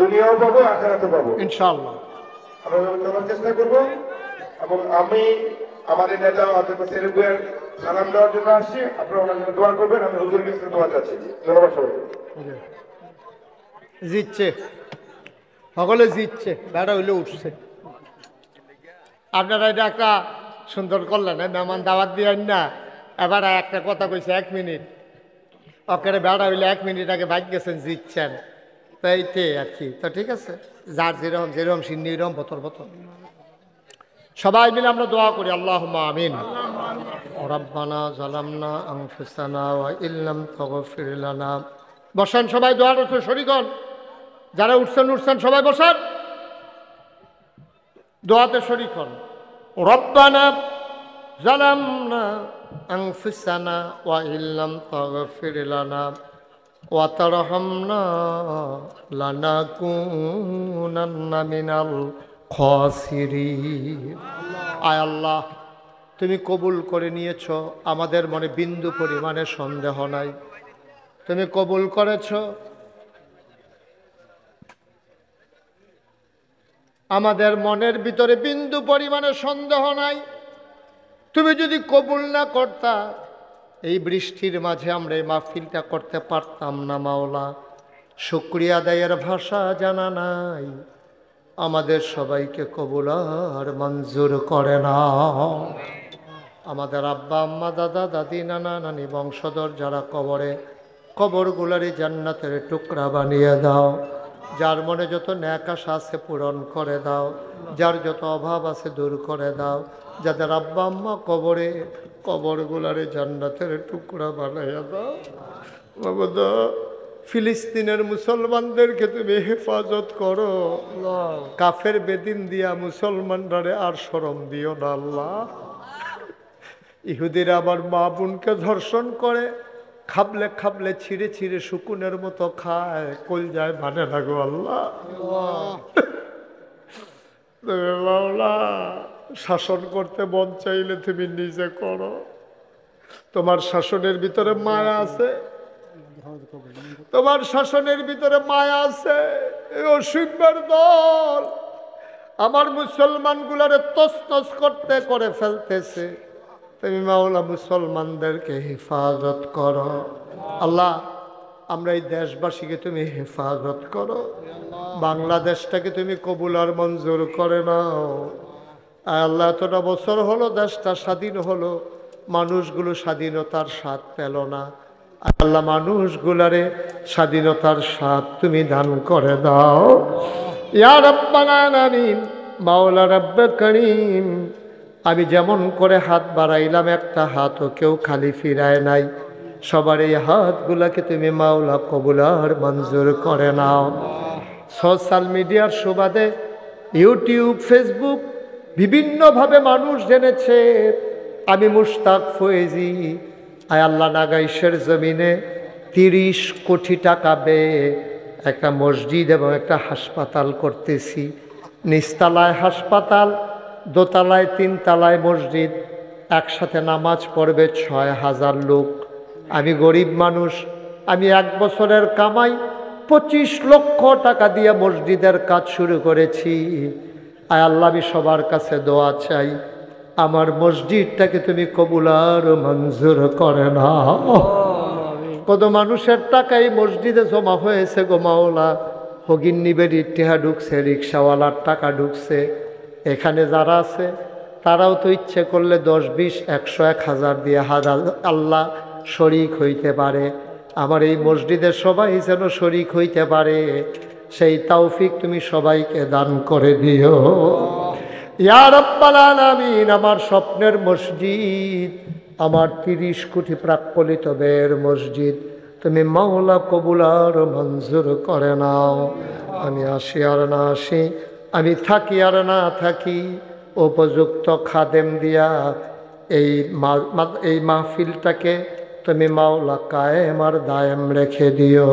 দুনিয়াও পাবো আখিরাতও পাবো ইনশাআল্লাহ। আমরা চলার চেষ্টা করবো এবং আমি আমাদের নেতা সেলিমের সালাম দেওয়ার জন্য আসছি। আপনারা ওনার জন্য দোয়া করবেন। আমি হুজুর কাছে দোয়া চাচ্ছি। ধন্যবাদ সবাইকে। জিতছে সকলে জিতছে, বেড়া হইলে উঠছে। আপনারা এটা একটা সুন্দর করলেন, মেহমান দাওয়াত দিয়ে না। এবার একটা কথা কইছে 1 মিনিট ওকে বেড়া হইলে 1 মিনিট আগে বাইক গেছেন জিতছেন, তো এইতে আর কি। তো ঠিক আছে, যার যেরকম সিন্নি এরকম বতর বতর সবাই মিলে আমরা দোয়া করি আল্লাহুম্মা আমিন। রাব্বানা যালামনা আনফুসানা ওয়া ইল্লাম তাগফির লানা। বসেন সবাই, দোয়ার হচ্ছে শরীক হন। যারা উঠছেন সবাই বসেন, দোয়াতে শরীক হন। রব্বানা যালামনা আনফুসানা ওয়া ইল্লাম তাগফির লানা ওয়া তারহামনা লানাকুনান্না মিনাল খাসিরিন। আয় আল্লাহ, তুমি কবুল করে নিয়েছ, আমাদের মনে বিন্দু পরিমাণে সন্দেহ নাই। তুমি কবুল করেছ, আমাদের মনের ভিতরে বিন্দু পরিমাণে সন্দেহ নাই। তুমি যদি কবুল না করতা এই বৃষ্টির মাঝে আমরা এই মাহফিলটা করতে পারতাম না মাওলা। শুকরিয়া আদায়ের ভাষা জানা নাই। আমাদের সবাইকে কবুল আর মঞ্জুর করে না। আমাদের আব্বা আম্মা দাদা দাদি নানা নানি বংশধর যারা কবরে, কবরগুলারই জান্নাতের টুকরা বানিয়ে দাও। যার মনে যত ন্যাক আশা আছে পূরণ করে দাও, যার যত অভাব আছে দূর করে দাও। যাদের আব্বা আম্মা কবরে, কবরগুলারে জান্নাতের টুকরা বানাইয়া দাও। বাবা ফিলিস্তিনের মুসলমানদেরকে তুমি হেফাজত করো। কাফের বেদিন দিয়া মুসলমানরা আর শরম দিও না আল্লাহ। ইহুদিরা আবার মা বোনকে ধর্ষণ করে, খাবলে খাবলে ছিঁড়ে ছিঁড়ে শুকুনের মতো খায়, কলজায় মানে না গো আল্লাহ। মাওলা শাসন করতে মন চাইলে তুমি নিজে করো। তোমার শাসনের ভিতরে মায়া আছে, তোমার শাসনের ভিতরে মায়া আছে। এই অসীমের দল আমার মুসলমানগুলারে তছনছ করতে করে ফেলতেছে। তুমি মাওলা মুসলমানদেরকে হেফাজত করো আল্লাহ। আমরা এই দেশবাসীকে তুমি হেফাজত করো। বাংলাদেশটাকে তুমি কবুল আর মঞ্জুর করে নাও। আল্লাহ এতটা বছর হলো দেশটা স্বাধীন হলো, মানুষগুলো স্বাধীনতার স্বাদ পেল না। আল্লাহ মানুষগুলারে স্বাধীনতার স্বাদ তুমি দান করে দাও ইয়া রাব্বানা আমিন। মাওলা রাব্বে করিম, আমি যেমন করে হাত বাড়াইলাম একটা হাতও কেউ খালি ফিরায় নাই। সবার এই হাতগুলাকে তুমি মাওলা কবুল আর মঞ্জুর করে নাও। সোশ্যাল মিডিয়ার সুবাদে ইউটিউব ফেসবুক বিভিন্নভাবে মানুষ জেনেছে আমি মুশতাক ফয়েজি আয় আল্লাহ নাগাইশের জমিনে 30 কোটি টাকা ব্যয়ে একটা মসজিদ এবং একটা হাসপাতাল করতেছি। নিচতলায় হাসপাতাল, দোতলায় 3 তলায় মসজিদ, একসাথে নামাজ পড়বে 6000 লোক। আমি গরিব মানুষ, আমি 1 বছরের কামাই 25 লক্ষ টাকা দিয়ে মসজিদের কাজ শুরু করেছি। আয় আল্লাহ, আমি সবার কাছে দোয়া চাই, আমার মসজিদটাকে তুমি কবুল আর মঞ্জুর করে নাও। কত মানুষের টাকা এই মসজিদে জমা হয়েছে গো মাওলা। হগিন্নি বেড়ির টেহা ঢুকছে, রিক্সাওয়ালার টাকা ঢুকছে। এখানে যারা আছে তারাও তো ইচ্ছে করলে 10, 20, 100, 1000 দিয়ে আল্লাহ শরিক হইতে পারে। আমার এই মসজিদের সবাই যেন শরিক হইতে পারে, সেই তৌফিক তুমি সবাইকে দান করে দিও ইয়া রাব্বাল আলামিন। আমার স্বপ্নের মসজিদ, আমার 30 কোটি প্রাক্কলিত ব্যয়ের মসজিদ তুমি মাওলা কবুল আর মঞ্জুর করে নাও। আমি আসি আর না আসি, আমি থাকি আর না থাকি, উপযুক্ত খাদেম দিয়া এই মাহফিলটাকে তুমি মাওলা কায়েম আর দায়েম রেখে দিও।